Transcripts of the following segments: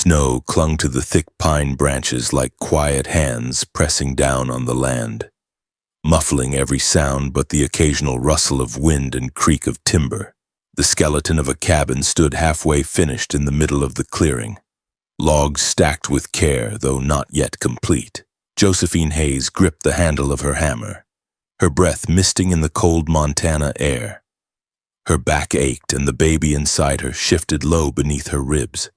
Snow clung to the thick pine branches like quiet hands pressing down on the land, muffling every sound but the occasional rustle of wind and creak of timber. The skeleton of a cabin stood halfway finished in the middle of the clearing, logs stacked with care, though not yet complete. Josephine Hayes gripped the handle of her hammer, her breath misting in the cold Montana air. Her back ached and the baby inside her shifted low beneath her ribs.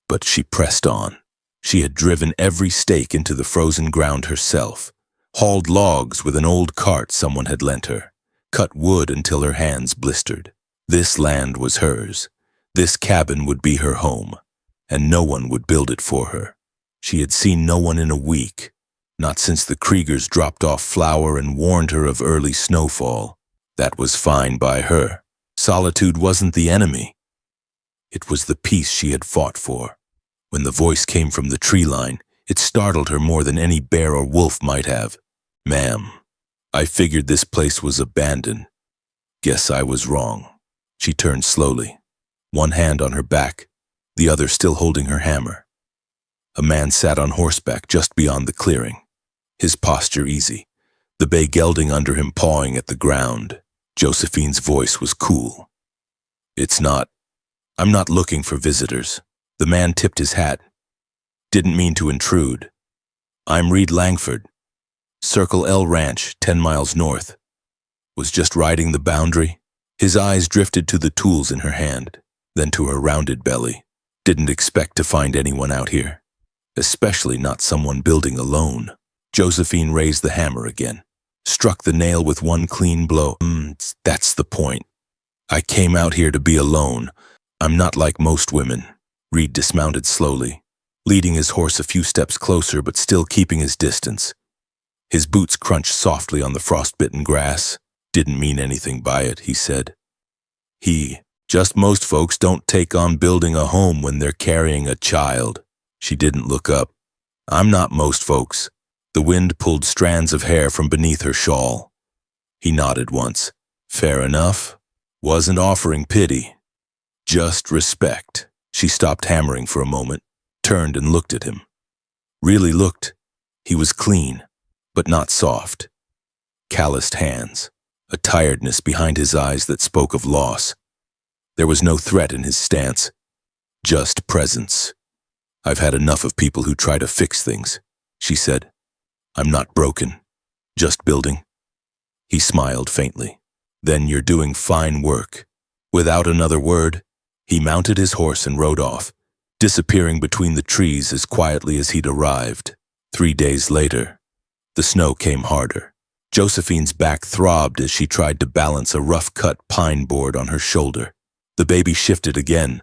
But she pressed on. She had driven every stake into the frozen ground herself, hauled logs with an old cart someone had lent her, cut wood until her hands blistered. This land was hers. This cabin would be her home, and no one would build it for her. She had seen no one in a week, not since the Kriegers dropped off flour and warned her of early snowfall. That was fine by her. Solitude wasn't the enemy. It was the peace she had fought for. When the voice came from the tree line, it startled her more than any bear or wolf might have. "Ma'am, I figured this place was abandoned. Guess I was wrong." She turned slowly, one hand on her back, the other still holding her hammer. A man sat on horseback just beyond the clearing, his posture easy, the bay gelding under him pawing at the ground. Josephine's voice was cool. I'm not looking for visitors." The man tipped his hat. "Didn't mean to intrude. I'm Reed Langford. Circle L Ranch, 10 miles north. Was just riding the boundary." His eyes drifted to the tools in her hand, then to her rounded belly. "Didn't expect to find anyone out here, especially not someone building alone." Josephine raised the hammer again, struck the nail with one clean blow. That's the point. I came out here to be alone. I'm not like most women." Reed dismounted slowly, leading his horse a few steps closer but still keeping his distance. His boots crunched softly on the frostbitten grass. "Didn't mean anything by it," he said. Just most folks don't take on building a home when they're carrying a child." She didn't look up. "I'm not most folks." The wind pulled strands of hair from beneath her shawl. He nodded once. "Fair enough. Wasn't offering pity. Just respect." She stopped hammering for a moment, turned and looked at him. Really looked. He was clean, but not soft. Calloused hands, a tiredness behind his eyes that spoke of loss. There was no threat in his stance, just presence. "I've had enough of people who try to fix things," she said. "I'm not broken, just building." He smiled faintly. "Then you're doing fine work." Without another word, he mounted his horse and rode off, disappearing between the trees as quietly as he'd arrived. 3 days later, the snow came harder. Josephine's back throbbed as she tried to balance a rough-cut pine board on her shoulder. The baby shifted again,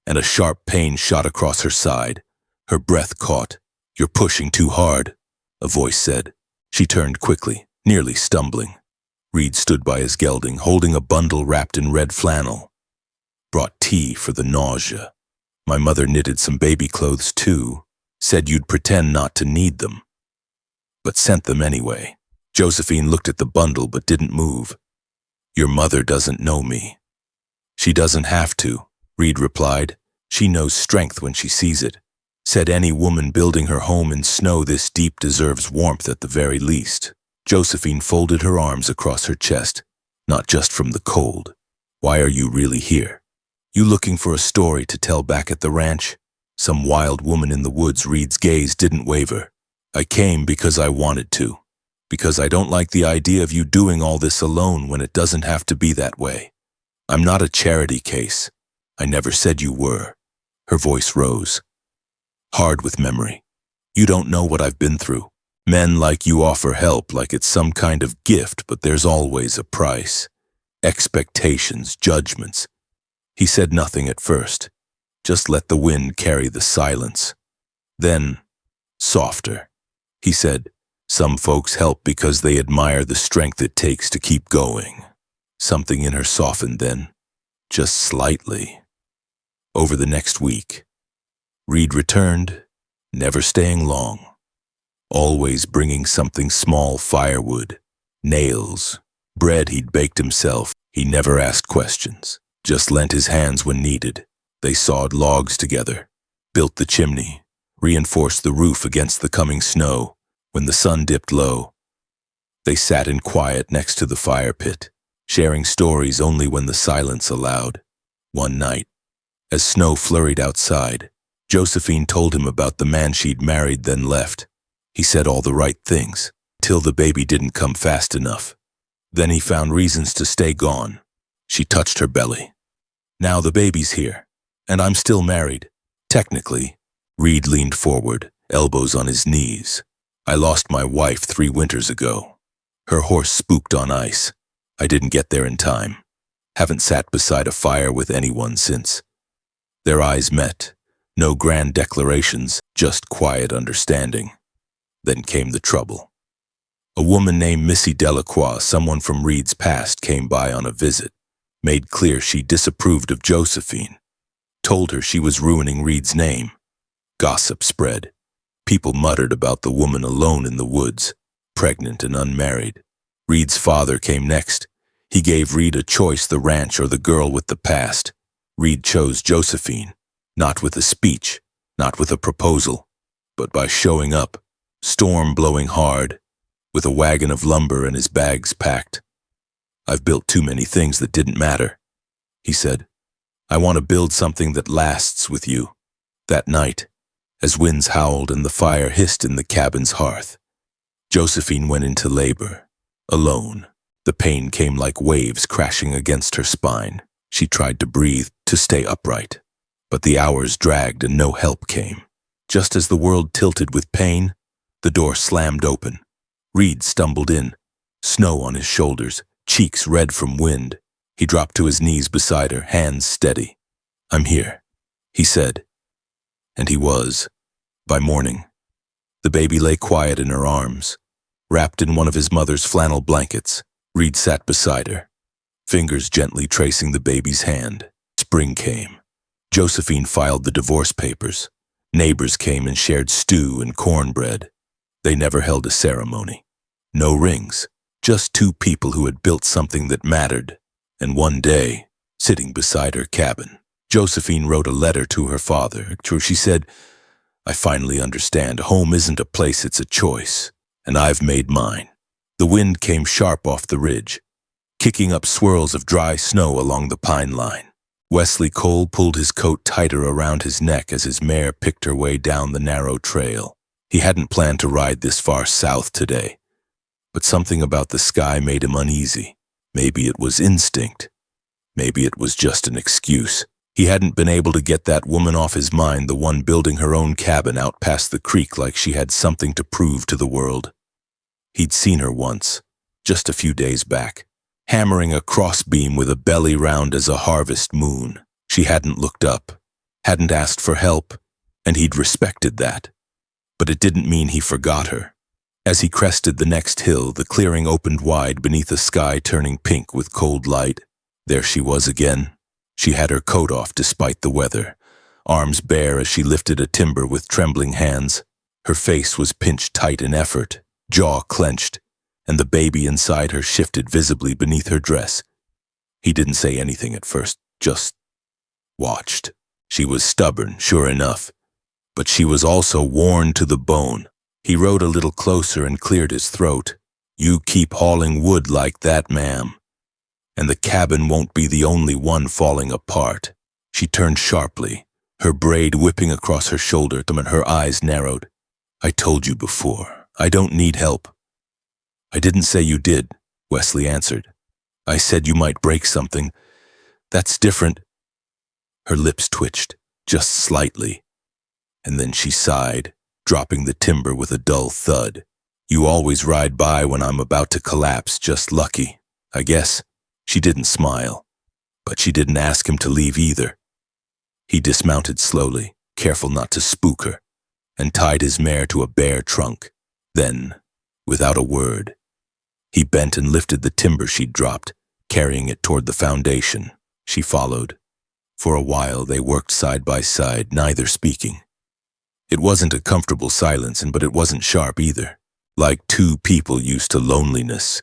and a sharp pain shot across her side. Her breath caught. "You're pushing too hard," a voice said. She turned quickly, nearly stumbling. Reed stood by his gelding, holding a bundle wrapped in red flannel. "Brought tea for the nausea. My mother knitted some baby clothes too. Said you'd pretend not to need them, but sent them anyway." Josephine looked at the bundle but didn't move. "Your mother doesn't know me." "She doesn't have to," Reed replied. "She knows strength when she sees it. Said any woman building her home in snow this deep deserves warmth at the very least." Josephine folded her arms across her chest. "Not just from the cold. Why are you really here? You looking for a story to tell back at the ranch? Some wild woman in the woods?" Reed's gaze didn't waver. "I came because I wanted to. Because I don't like the idea of you doing all this alone when it doesn't have to be that way. I'm not a charity case. I never said you were." Her voice rose, hard with memory. "You don't know what I've been through. Men like you offer help like it's some kind of gift, but there's always a price. Expectations, judgments." He said nothing at first, just let the wind carry the silence. Then, softer, he said, "Some folks help because they admire the strength it takes to keep going." Something in her softened then, just slightly. Over the next week, Reed returned, never staying long, always bringing something small: firewood, nails, bread he'd baked himself. He never asked questions, just lent his hands when needed. They sawed logs together, built the chimney, reinforced the roof against the coming snow. When the sun dipped low, they sat in quiet next to the fire pit, sharing stories only when the silence allowed. One night, as snow flurried outside, Josephine told him about the man she'd married then left. He said all the right things, till the baby didn't come fast enough. Then he found reasons to stay gone. She touched her belly. Now the baby's here, and I'm still married. Technically. Reed leaned forward, elbows on his knees. I lost my wife 3 winters ago. Her horse spooked on ice. I didn't get there in time. Haven't sat beside a fire with anyone since. Their eyes met. No grand declarations, just quiet understanding. Then came the trouble. A woman named Missy Delacroix, someone from Reed's past, came by on a visit. Made clear she disapproved of Josephine. Told her she was ruining Reed's name. Gossip spread. People muttered about the woman alone in the woods, pregnant and unmarried. Reed's father came next. He gave Reed a choice, the ranch or the girl with the past. Reed chose Josephine, not with a speech, not with a proposal, but by showing up, storm blowing hard, with a wagon of lumber and his bags packed. I've built too many things that didn't matter, he said. I want to build something that lasts with you. That night, as winds howled and the fire hissed in the cabin's hearth, Josephine went into labor, alone. The pain came like waves crashing against her spine. She tried to breathe, to stay upright. But the hours dragged and no help came. Just as the world tilted with pain, the door slammed open. Reed stumbled in, snow on his shoulders, cheeks red from wind. He dropped to his knees beside her, hands steady. I'm here, he said. And he was. By morning, the baby lay quiet in her arms, wrapped in one of his mother's flannel blankets. Reed sat beside her, fingers gently tracing the baby's hand. Spring came. Josephine filed the divorce papers. Neighbors came and shared stew and cornbread. They never held a ceremony. No rings, just 2 people who had built something that mattered. And one day, sitting beside her cabin, Josephine wrote a letter to her father. She said, I finally understand. Home isn't a place, it's a choice. And I've made mine. The wind came sharp off the ridge, kicking up swirls of dry snow along the pine line. Wesley Cole pulled his coat tighter around his neck as his mare picked her way down the narrow trail. He hadn't planned to ride this far south today, but something about the sky made him uneasy. Maybe it was instinct. Maybe it was just an excuse. He hadn't been able to get that woman off his mind, the one building her own cabin out past the creek like she had something to prove to the world. He'd seen her once, just a few days back, hammering a crossbeam with a belly round as a harvest moon. She hadn't looked up, hadn't asked for help, and he'd respected that. But it didn't mean he forgot her. As he crested the next hill, the clearing opened wide beneath a sky turning pink with cold light. There she was again. She had her coat off despite the weather, arms bare as she lifted a timber with trembling hands. Her face was pinched tight in effort, jaw clenched, and the baby inside her shifted visibly beneath her dress. He didn't say anything at first, just watched. She was stubborn, sure enough, but she was also worn to the bone. He rode a little closer and cleared his throat. You keep hauling wood like that, ma'am, and the cabin won't be the only one falling apart. She turned sharply, her braid whipping across her shoulder, and her eyes narrowed. I told you before. I don't need help. I didn't say you did, Wesley answered. I said you might break something. That's different. Her lips twitched, just slightly, and then she sighed, dropping the timber with a dull thud. You always ride by when I'm about to collapse, just lucky, I guess. She didn't smile, but she didn't ask him to leave either. He dismounted slowly, careful not to spook her, and tied his mare to a bare trunk. Then, without a word, he bent and lifted the timber she'd dropped, carrying it toward the foundation. She followed. For a while they worked side by side, neither speaking. It wasn't a comfortable silence, but it wasn't sharp either, like 2 people used to loneliness,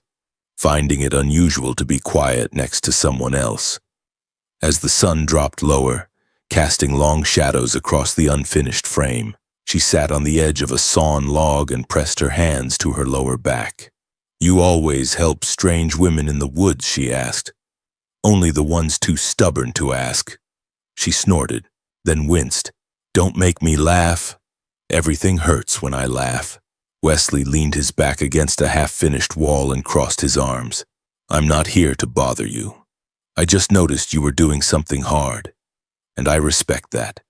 finding it unusual to be quiet next to someone else. As the sun dropped lower, casting long shadows across the unfinished frame. She sat on the edge of a sawn log and pressed her hands to her lower back. "You always help strange women in the woods?" she asked. "Only the ones too stubborn to ask." She snorted, then winced. "Don't make me laugh." "Everything hurts when I laugh." Wesley leaned his back against a half-finished wall and crossed his arms. "I'm not here to bother you. I just noticed you were doing something hard, and I respect that."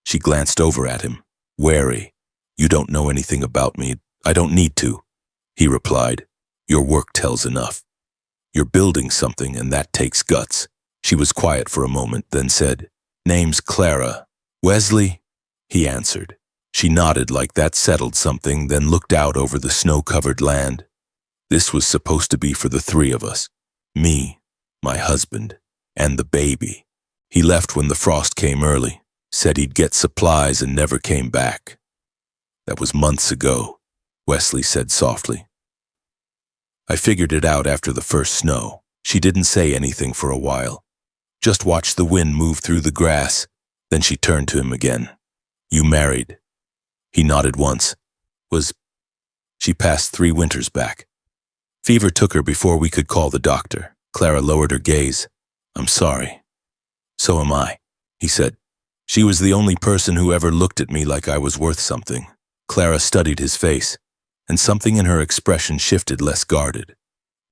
She glanced over at him, wary. "You don't know anything about me. I don't need to," he replied. "Your work tells enough. You're building something, and that takes guts." She was quiet for a moment, then said, "Name's Clara." "Wesley?" he answered. She nodded like that settled something, then looked out over the snow-covered land. This was supposed to be for the three of us. Me, my husband, and the baby. He left when the frost came early, said he'd get supplies and never came back. "That was months ago," Wesley said softly. "I figured it out after the first snow." She didn't say anything for a while, just watched the wind move through the grass. Then she turned to him again. "You married?" He nodded once. She passed 3 winters back. Fever took her before we could call the doctor." Clara lowered her gaze. "I'm sorry." "So am I," he said. "She was the only person who ever looked at me like I was worth something." Clara studied his face, and something in her expression shifted, less guarded,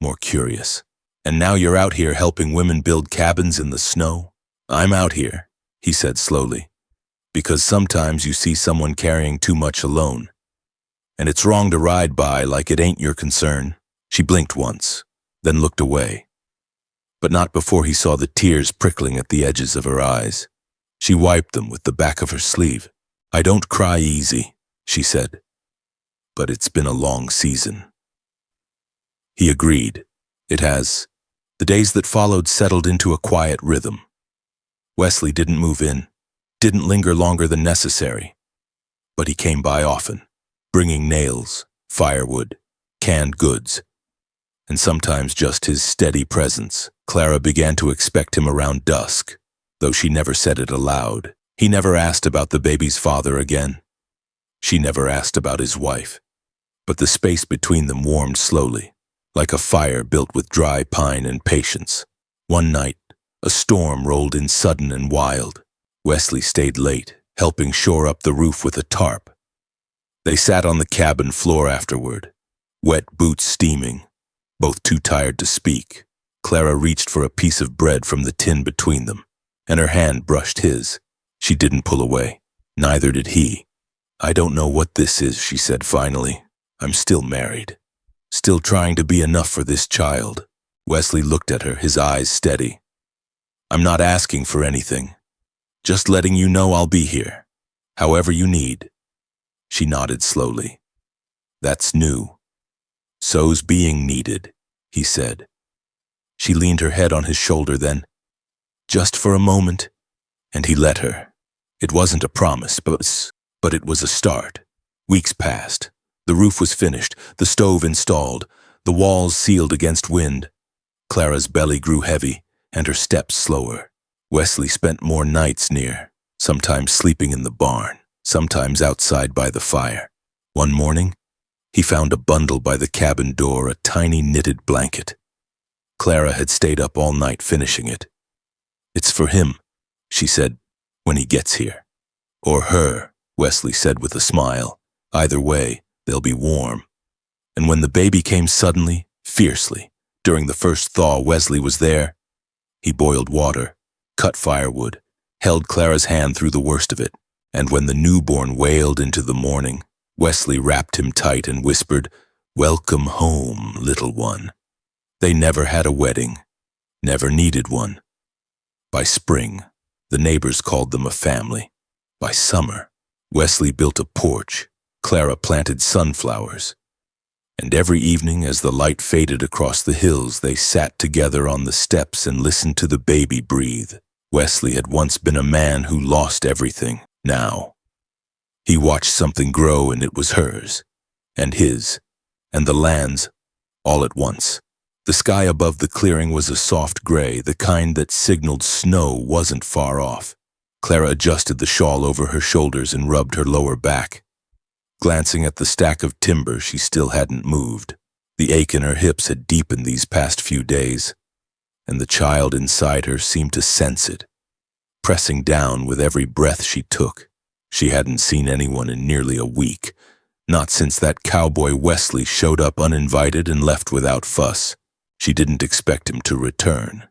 more curious. "And now you're out here helping women build cabins in the snow?" "I'm out here," he said slowly, "because sometimes you see someone carrying too much alone, and it's wrong to ride by like it ain't your concern." She blinked once, then looked away, but not before he saw the tears prickling at the edges of her eyes. She wiped them with the back of her sleeve. "I don't cry easy," she said, "but it's been a long season." He agreed. It has. The days that followed settled into a quiet rhythm. Wesley didn't move in, didn't linger longer than necessary, but he came by often, bringing nails, firewood, canned goods, and sometimes just his steady presence. Clara began to expect him around dusk, though she never said it aloud. He never asked about the baby's father again. She never asked about his wife, but the space between them warmed slowly, like a fire built with dry pine and patience. One night, a storm rolled in sudden and wild. Wesley stayed late, helping shore up the roof with a tarp. They sat on the cabin floor afterward, wet boots steaming, both too tired to speak. Clara reached for a piece of bread from the tin between them, and her hand brushed his. She didn't pull away. Neither did he. "I don't know what this is," she said finally. "I'm still married, still trying to be enough for this child." Wesley looked at her, his eyes steady. "I'm not asking for anything, just letting you know I'll be here, however you need." She nodded slowly. "That's new. So's being needed," he said. She leaned her head on his shoulder then, just for a moment, and he let her. It wasn't a promise, but it was a start. Weeks passed. The roof was finished, the stove installed, the walls sealed against wind. Clara's belly grew heavy, and her steps slower. Wesley spent more nights near, sometimes sleeping in the barn, sometimes outside by the fire. One morning, he found a bundle by the cabin door, a tiny knitted blanket. Clara had stayed up all night finishing it. "It's for him," she said, "when he gets here." "Or her," Wesley said with a smile. "Either way, they'll be warm." And when the baby came suddenly, fiercely, during the first thaw, Wesley was there. He boiled water, cut firewood, held Clara's hand through the worst of it, and when the newborn wailed into the morning, Wesley wrapped him tight and whispered, "Welcome home, little one." They never had a wedding, never needed one. By spring, the neighbors called them a family. By summer, Wesley built a porch, Clara planted sunflowers, and every evening as the light faded across the hills, they sat together on the steps and listened to the baby breathe. Wesley had once been a man who lost everything. Now, he watched something grow, and it was hers, and his, and the land's, all at once. The sky above the clearing was a soft gray, the kind that signaled snow wasn't far off. Clara adjusted the shawl over her shoulders and rubbed her lower back. Glancing at the stack of timber, she still hadn't moved. The ache in her hips had deepened these past few days, and the child inside her seemed to sense it, pressing down with every breath she took. She hadn't seen anyone in nearly a week, not since that cowboy Wesley showed up uninvited and left without fuss. She didn't expect him to return.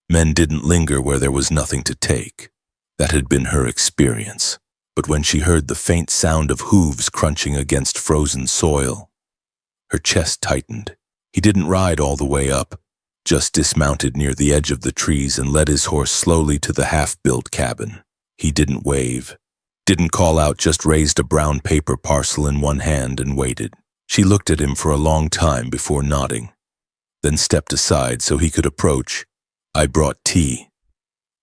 Men didn't linger where there was nothing to take. That had been her experience. But when she heard the faint sound of hooves crunching against frozen soil, her chest tightened. He didn't ride all the way up, just dismounted near the edge of the trees and led his horse slowly to the half-built cabin. He didn't wave, didn't call out, just raised a brown paper parcel in one hand and waited. She looked at him for a long time before nodding, then stepped aside so he could approach. "I brought tea,"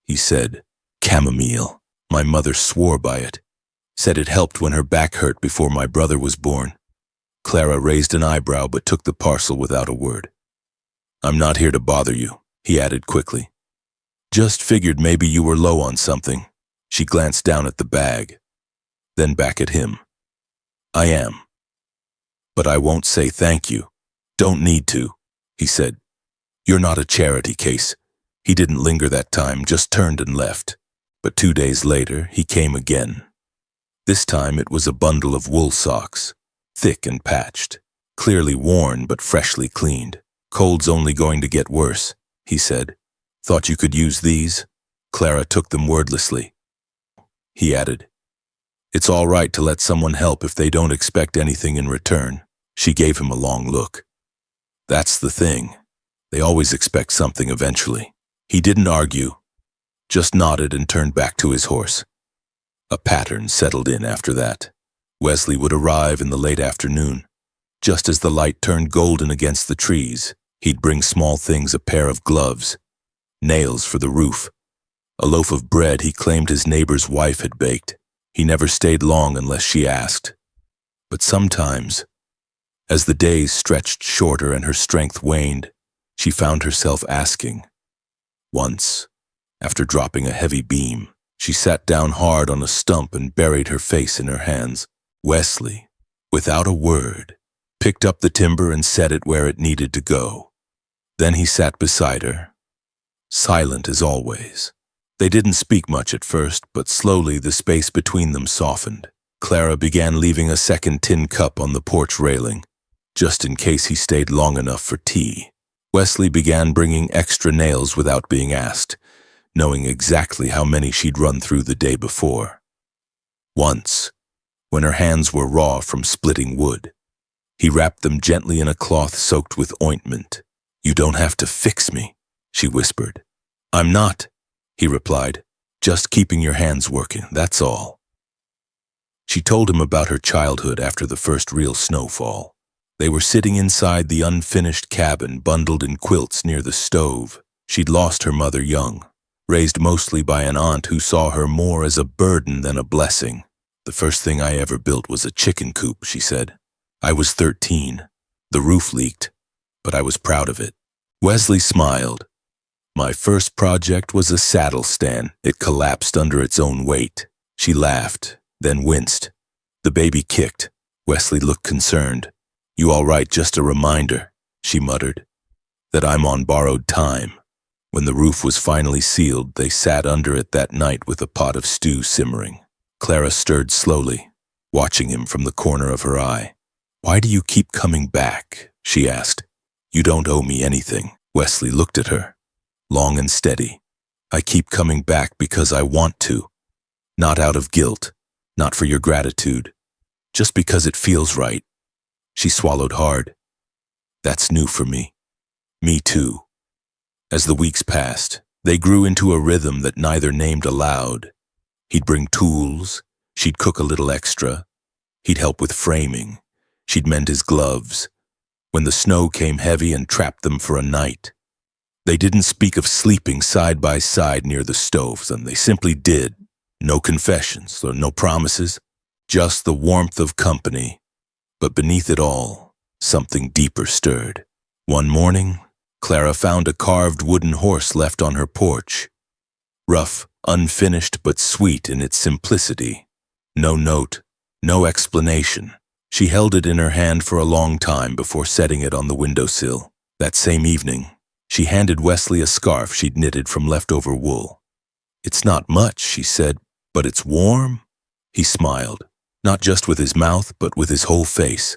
he said. "Chamomile. My mother swore by it. Said it helped when her back hurt before my brother was born." Clara raised an eyebrow but took the parcel without a word. "I'm not here to bother you," he added quickly. "Just figured maybe you were low on something." She glanced down at the bag, then back at him. "I am. But I won't say thank you. Don't need to," he said. "You're not a charity case." He didn't linger that time, just turned and left. But 2 days later, he came again. This time it was a bundle of wool socks, thick and patched, clearly worn but freshly cleaned. "Cold's only going to get worse," he said. "Thought you could use these?" Clara took them wordlessly. He added, "It's all right to let someone help if they don't expect anything in return." She gave him a long look. "That's the thing. They always expect something eventually." He didn't argue, just nodded and turned back to his horse. A pattern settled in after that. Wesley would arrive in the late afternoon. Just as the light turned golden against the trees, he'd bring small things: a pair of gloves, nails for the roof, a loaf of bread he claimed his neighbor's wife had baked. He never stayed long unless she asked. But sometimes, as the days stretched shorter and her strength waned, she found herself asking. Once, after dropping a heavy beam, she sat down hard on a stump and buried her face in her hands. Wesley, without a word, picked up the timber and set it where it needed to go. Then he sat beside her, silent as always. They didn't speak much at first, but slowly the space between them softened. Clara began leaving a second tin cup on the porch railing, just in case he stayed long enough for tea. Wesley began bringing extra nails without being asked, knowing exactly how many she'd run through the day before. Once, when her hands were raw from splitting wood, he wrapped them gently in a cloth soaked with ointment. "You don't have to fix me," she whispered. "I'm not," he replied. "Just keeping your hands working, that's all." She told him about her childhood after the first real snowfall. They were sitting inside the unfinished cabin, bundled in quilts near the stove. She'd lost her mother young, raised mostly by an aunt who saw her more as a burden than a blessing. "The first thing I ever built was a chicken coop," she said. "I was 13. The roof leaked, but I was proud of it." Wesley smiled. "My first project was a saddle stand. It collapsed under its own weight." She laughed, then winced. The baby kicked. Wesley looked concerned. "You all right? Just a reminder," she muttered, "that I'm on borrowed time." When the roof was finally sealed, they sat under it that night with a pot of stew simmering. Clara stirred slowly, watching him from the corner of her eye. "Why do you keep coming back?" she asked. "You don't owe me anything." Wesley looked at her, long and steady. "I keep coming back because I want to. Not out of guilt, not for your gratitude, just because it feels right." She swallowed hard. "That's new for me." "Me too." As the weeks passed, they grew into a rhythm that neither named aloud. He'd bring tools, she'd cook a little extra. He'd help with framing, she'd mend his gloves. When the snow came heavy and trapped them for a night, they didn't speak of sleeping side by side near the stoves, and they simply did. No confessions or no promises, just the warmth of company. But beneath it all, something deeper stirred. One morning, Clara found a carved wooden horse left on her porch. rough, unfinished but sweet in its simplicity. No note, no explanation. She held it in her hand for a long time before setting it on the windowsill. That same evening, she handed Wesley a scarf she'd knitted from leftover wool. "It's not much," she said, "but it's warm." He smiled, not just with his mouth, but with his whole face.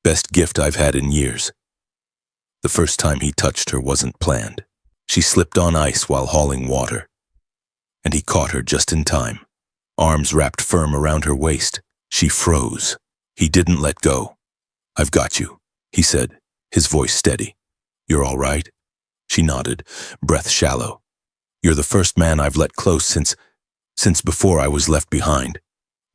"Best gift I've had in years." The first time he touched her wasn't planned. She slipped on ice while hauling water, and he caught her just in time, arms wrapped firm around her waist. She froze. He didn't let go. "I've got you," he said, his voice steady. "You're all right?" She nodded, breath shallow. "You're the first man I've let close since before I was left behind.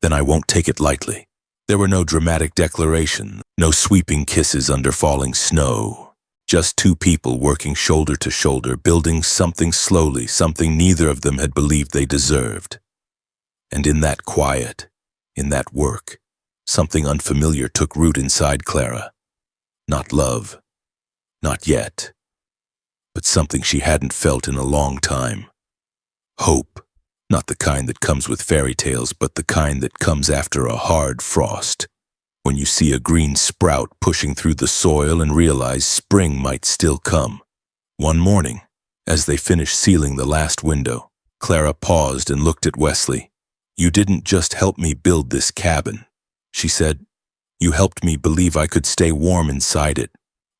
Then I won't take it lightly." There were no dramatic declaration, no sweeping kisses under falling snow. Just two people working shoulder to shoulder, building something slowly, something neither of them had believed they deserved. And in that quiet, in that work, something unfamiliar took root inside Clara. Not love, not yet, but something she hadn't felt in a long time. Hope, not the kind that comes with fairy tales, but the kind that comes after a hard frost. When you see a green sprout pushing through the soil and realize spring might still come. One morning, as they finished sealing the last window, Clara paused and looked at Wesley. "You didn't just help me build this cabin," she said. "You helped me believe I could stay warm inside it."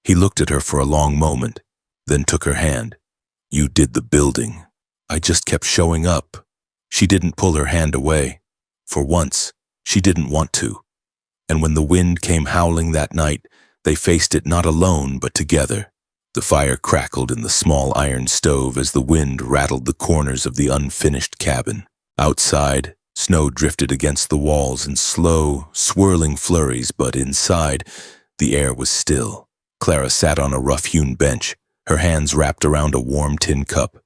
He looked at her for a long moment, then took her hand. "You did the building. I just kept showing up." She didn't pull her hand away. For once, she didn't want to. And when the wind came howling that night, they faced it not alone, but together. The fire crackled in the small iron stove as the wind rattled the corners of the unfinished cabin. Outside, snow drifted against the walls in slow, swirling flurries, but inside, the air was still. Clara sat on a rough-hewn bench, her hands wrapped around a warm tin cup.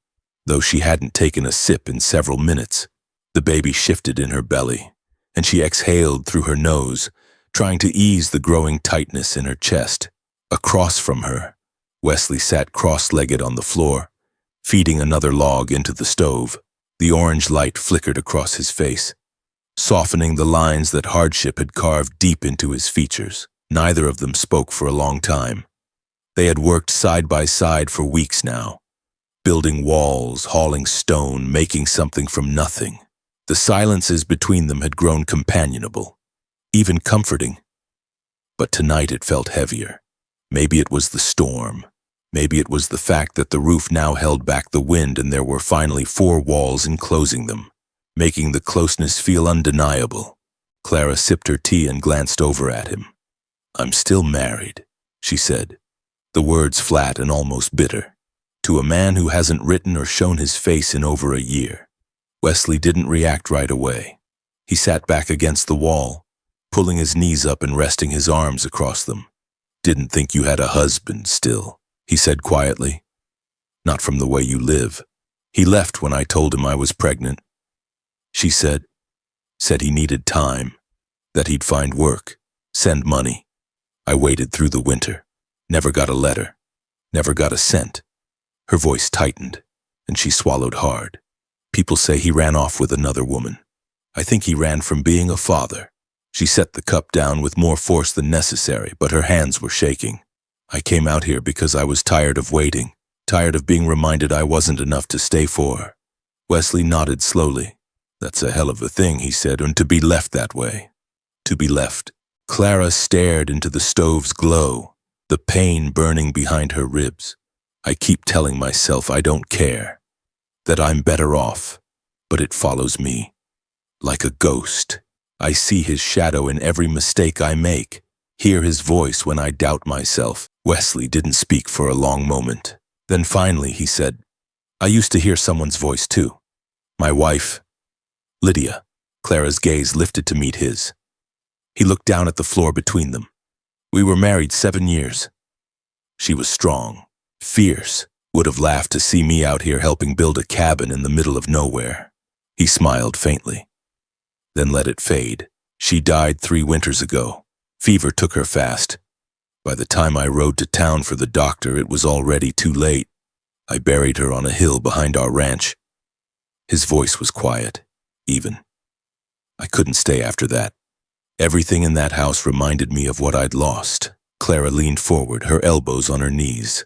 Though she hadn't taken a sip in several minutes, the baby shifted in her belly, and she exhaled through her nose, trying to ease the growing tightness in her chest. Across from her, Wesley sat cross-legged on the floor, feeding another log into the stove. The orange light flickered across his face, softening the lines that hardship had carved deep into his features. Neither of them spoke for a long time. They had worked side by side for weeks now, building walls, hauling stone, making something from nothing. The silences between them had grown companionable, even comforting. But tonight it felt heavier. Maybe it was the storm. Maybe it was the fact that the roof now held back the wind and there were finally four walls enclosing them, making the closeness feel undeniable. Clara sipped her tea and glanced over at him. "I'm still married," she said, the words flat and almost bitter, "to a man who hasn't written or shown his face in over a year." Wesley didn't react right away. He sat back against the wall, pulling his knees up and resting his arms across them. "Didn't think you had a husband still," he said quietly. "Not from the way you live. He left when I told him I was pregnant." She said he needed time, that he'd find work, send money. "I waited through the winter, never got a letter, never got a cent." Her voice tightened, and she swallowed hard. "People say he ran off with another woman. I think he ran from being a father." She set the cup down with more force than necessary, but her hands were shaking. "I came out here because I was tired of waiting, tired of being reminded I wasn't enough to stay for." Wesley nodded slowly. "That's a hell of a thing," he said, "and to be left that way. To be left." Clara stared into the stove's glow, the pain burning behind her ribs. "I keep telling myself I don't care, that I'm better off, but it follows me. Like a ghost. I see his shadow in every mistake I make, hear his voice when I doubt myself." Wesley didn't speak for a long moment. Then finally he said, "I used to hear someone's voice too. My wife, Lydia." Clara's gaze lifted to meet his. He looked down at the floor between them. "We were married 7 years. She was strong, fierce, would have laughed to see me out here helping build a cabin in the middle of nowhere." He smiled faintly, then let it fade. "She died 3 winters ago. Fever took her fast. By the time I rode to town for the doctor, it was already too late. I buried her on a hill behind our ranch. His voice was quiet, even. I couldn't stay after that. Everything in that house reminded me of what I'd lost. Clara leaned forward, her elbows on her knees.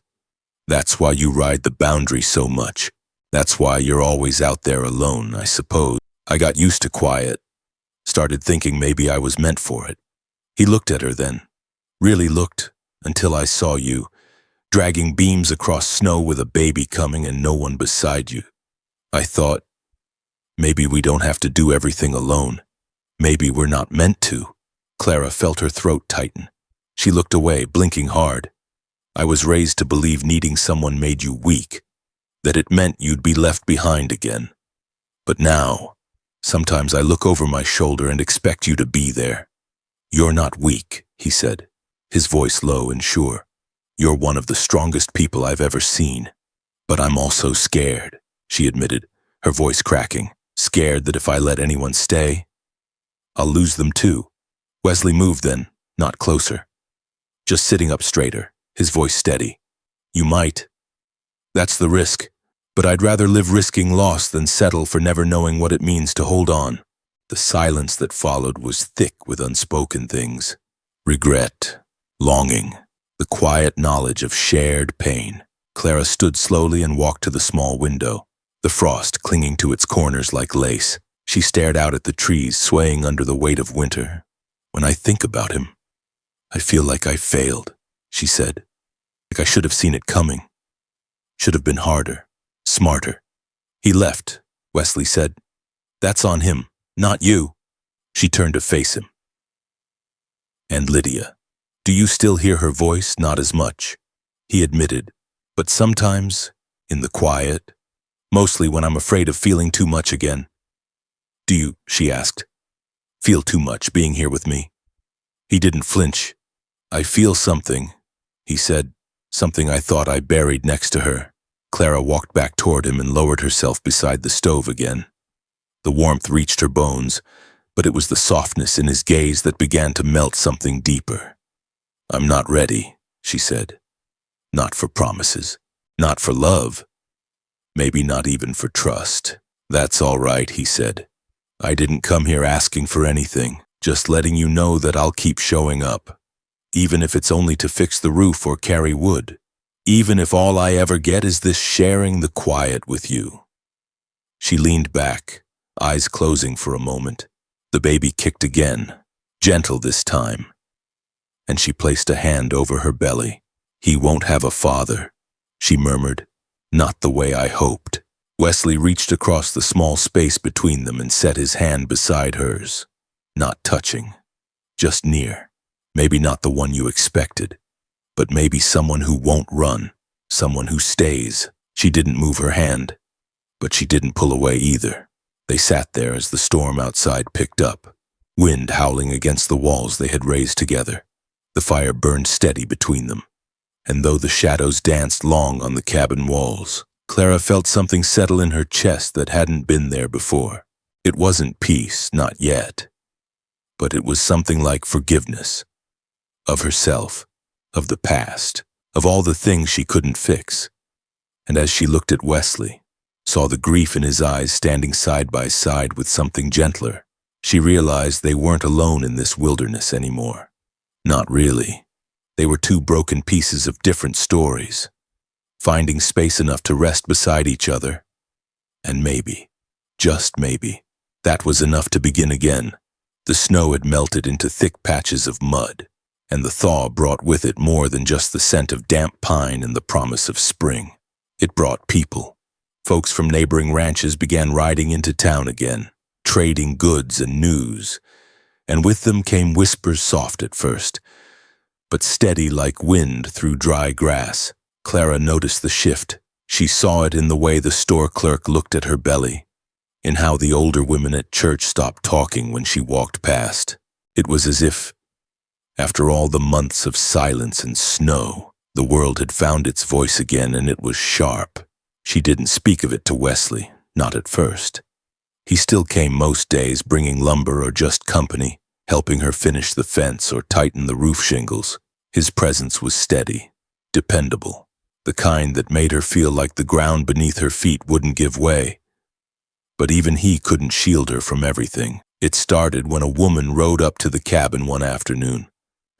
That's why you ride the boundary so much. That's why you're always out there alone, I suppose. I got used to quiet. Started thinking maybe I was meant for it. He looked at her then. Really looked, until I saw you, dragging beams across snow with a baby coming and no one beside you. I thought, maybe we don't have to do everything alone. Maybe we're not meant to. Clara felt her throat tighten. She looked away, blinking hard. I was raised to believe needing someone made you weak, that it meant you'd be left behind again. But now, sometimes I look over my shoulder and expect you to be there. You're not weak, he said, his voice low and sure. You're one of the strongest people I've ever seen. But I'm also scared, she admitted, her voice cracking. Scared that if I let anyone stay, I'll lose them too. Wesley moved then, not closer. Just sitting up straighter, his voice steady. You might. That's the risk. But I'd rather live risking loss than settle for never knowing what it means to hold on. The silence that followed was thick with unspoken things. Regret, longing, the quiet knowledge of shared pain. Clara stood slowly and walked to the small window, the frost clinging to its corners like lace. She stared out at the trees swaying under the weight of winter. When I think about him, I feel like I failed, she said. Like I should have seen it coming. Should have been harder, smarter. He left, Wesley said. That's on him, not you. She turned to face him. And Lydia. Do you still hear her voice? Not as much, he admitted. But sometimes, in the quiet, mostly when I'm afraid of feeling too much again. Do you, she asked, feel too much being here with me? He didn't flinch. I feel something, he said, something I thought I buried next to her. Clara walked back toward him and lowered herself beside the stove again. The warmth reached her bones, but it was the softness in his gaze that began to melt something deeper. I'm not ready, she said. Not for promises, not for love, maybe not even for trust. That's all right, he said. I didn't come here asking for anything, just letting you know that I'll keep showing up. Even if it's only to fix the roof or carry wood. Even if all I ever get is this sharing the quiet with you. She leaned back, eyes closing for a moment. The baby kicked again, gentle this time. And she placed a hand over her belly. He won't have a father, she murmured. Not the way I hoped. Wesley reached across the small space between them and set his hand beside hers. Not touching, just near. Maybe not the one you expected, but maybe someone who won't run, someone who stays. She didn't move her hand, but she didn't pull away either. They sat there as the storm outside picked up, wind howling against the walls they had raised together. The fire burned steady between them, and though the shadows danced long on the cabin walls, Clara felt something settle in her chest that hadn't been there before. It wasn't peace, not yet, but it was something like forgiveness. Of herself, of the past, of all the things she couldn't fix. And as she looked at Wesley, saw the grief in his eyes standing side by side with something gentler, she realized they weren't alone in this wilderness anymore. Not really. They were two broken pieces of different stories, finding space enough to rest beside each other. And maybe, just maybe, that was enough to begin again. The snow had melted into thick patches of mud, and the thaw brought with it more than just the scent of damp pine and the promise of spring. It brought people. Folks from neighboring ranches began riding into town again, trading goods and news, and with them came whispers soft at first, but steady like wind through dry grass. Clara noticed the shift. She saw it in the way the store clerk looked at her belly, in how the older women at church stopped talking when she walked past. It was as if, after all the months of silence and snow, the world had found its voice again, and it was sharp. She didn't speak of it to Wesley, not at first. He still came most days, bringing lumber or just company, helping her finish the fence or tighten the roof shingles. His presence was steady, dependable, the kind that made her feel like the ground beneath her feet wouldn't give way. But even he couldn't shield her from everything. It started when a woman rode up to the cabin one afternoon.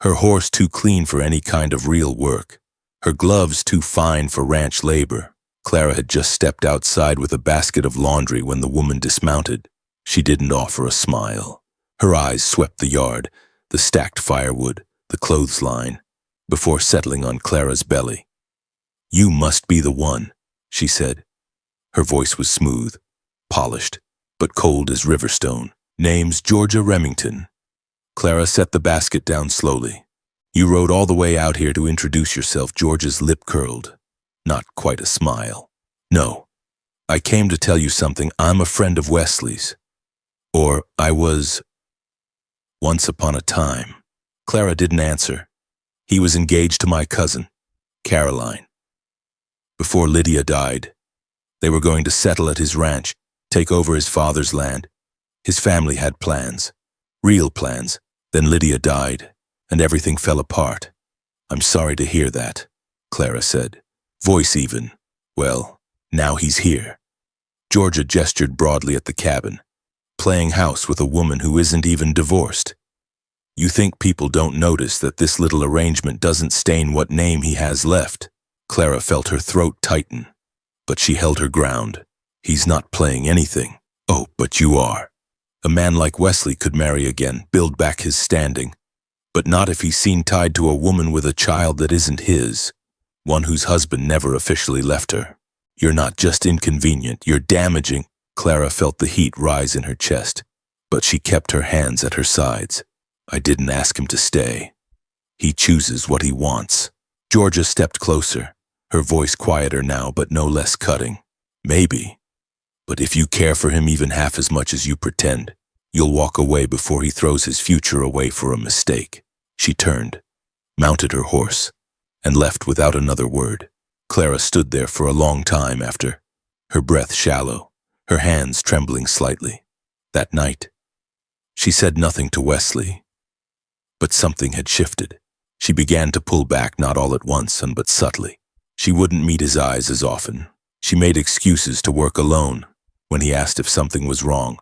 Her horse too clean for any kind of real work. Her gloves too fine for ranch labor. Clara had just stepped outside with a basket of laundry when the woman dismounted. She didn't offer a smile. Her eyes swept the yard, the stacked firewood, the clothesline, before settling on Clara's belly. "You must be the one," she said. Her voice was smooth, polished, but cold as riverstone. "Name's Georgia Remington." Clara set the basket down slowly. "You rode all the way out here to introduce yourself." Georgia's lip curled. Not quite a smile. "No. I came to tell you something. I'm a friend of Wesley's. Or I was once upon a time." Clara didn't answer. "He was engaged to my cousin, Caroline. Before Lydia died, they were going to settle at his ranch, take over his father's land. His family had plans, real plans. Then Lydia died, and everything fell apart." "I'm sorry to hear that," Clara said, voice even. "Well, now he's here." Georgia gestured broadly at the cabin, playing house with a woman who isn't even divorced. "You think people don't notice that this little arrangement doesn't stain what name he has left?" Clara felt her throat tighten, but she held her ground. "He's not playing anything." "Oh, but you are. A man like Wesley could marry again, build back his standing. But not if he's seen tied to a woman with a child that isn't his, one whose husband never officially left her. You're not just inconvenient, you're damaging." Clara felt the heat rise in her chest, but she kept her hands at her sides. "I didn't ask him to stay. He chooses what he wants." Georgia stepped closer, her voice quieter now but no less cutting. "Maybe. But if you care for him even half as much as you pretend, you'll walk away before he throws his future away for a mistake." She turned, mounted her horse, and left without another word. Clara stood there for a long time after, her breath shallow, her hands trembling slightly. That night, she said nothing to Wesley. But something had shifted. She began to pull back, not all at once, but subtly. She wouldn't meet his eyes as often. She made excuses to work alone. When he asked if something was wrong,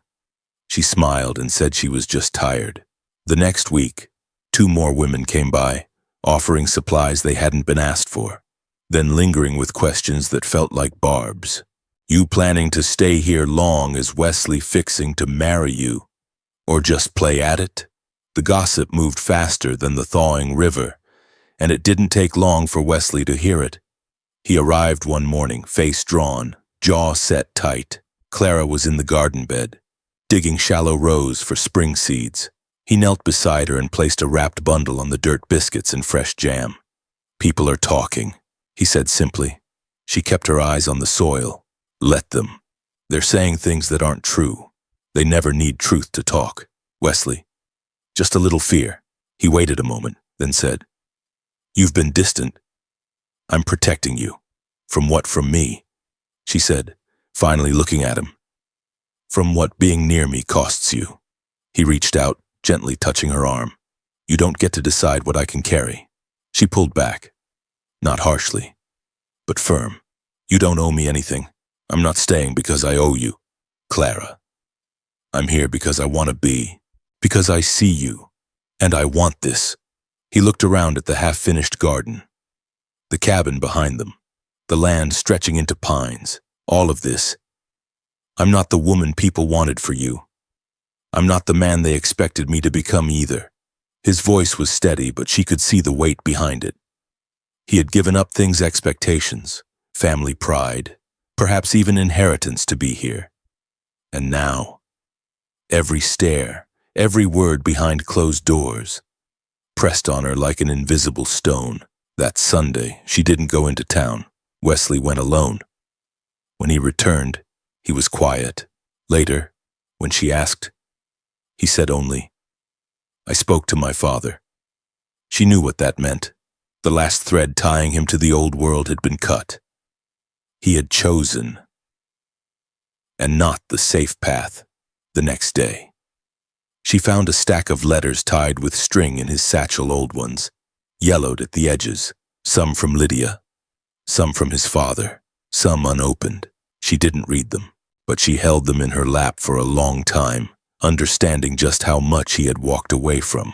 she smiled and said she was just tired. The next week, 2 more women came by, offering supplies they hadn't been asked for, then lingering with questions that felt like barbs. "You planning to stay here long? Is Wesley fixing to marry you? Or just play at it?" The gossip moved faster than the thawing river, and it didn't take long for Wesley to hear it. He arrived one morning, face drawn, jaw set tight. Clara was in the garden bed, digging shallow rows for spring seeds. He knelt beside her and placed a wrapped bundle on the dirt biscuits and fresh jam. "People are talking," he said simply. She kept her eyes on the soil. "Let them. They're saying things that aren't true. They never need truth to talk." "Wesley, just a little fear." He waited a moment, then said, "You've been distant. I'm protecting you." "From what? From me?" she said, finally looking at him. "From what being near me costs you." He reached out, gently touching her arm. "You don't get to decide what I can carry." She pulled back, not harshly, but firm. "You don't owe me anything. I'm not staying because I owe you, Clara. I'm here because I want to be, because I see you, and I want this." He looked around at the half-finished garden, the cabin behind them, the land stretching into pines. "All of this. I'm not the woman people wanted for you. I'm not the man they expected me to become either." His voice was steady, but she could see the weight behind it. He had given up things, expectations, family pride, perhaps even inheritance to be here. And now, every stare, every word behind closed doors, pressed on her like an invisible stone. That Sunday, she didn't go into town. Wesley went alone. When he returned, he was quiet. Later, when she asked, he said only, "I spoke to my father." She knew what that meant. The last thread tying him to the old world had been cut. He had chosen, and not the safe path. The next day, she found a stack of letters tied with string in his satchel, old ones, yellowed at the edges, some from Lydia, some from his father, some unopened. She didn't read them. but she held them in her lap for a long time, understanding just how much he had walked away from.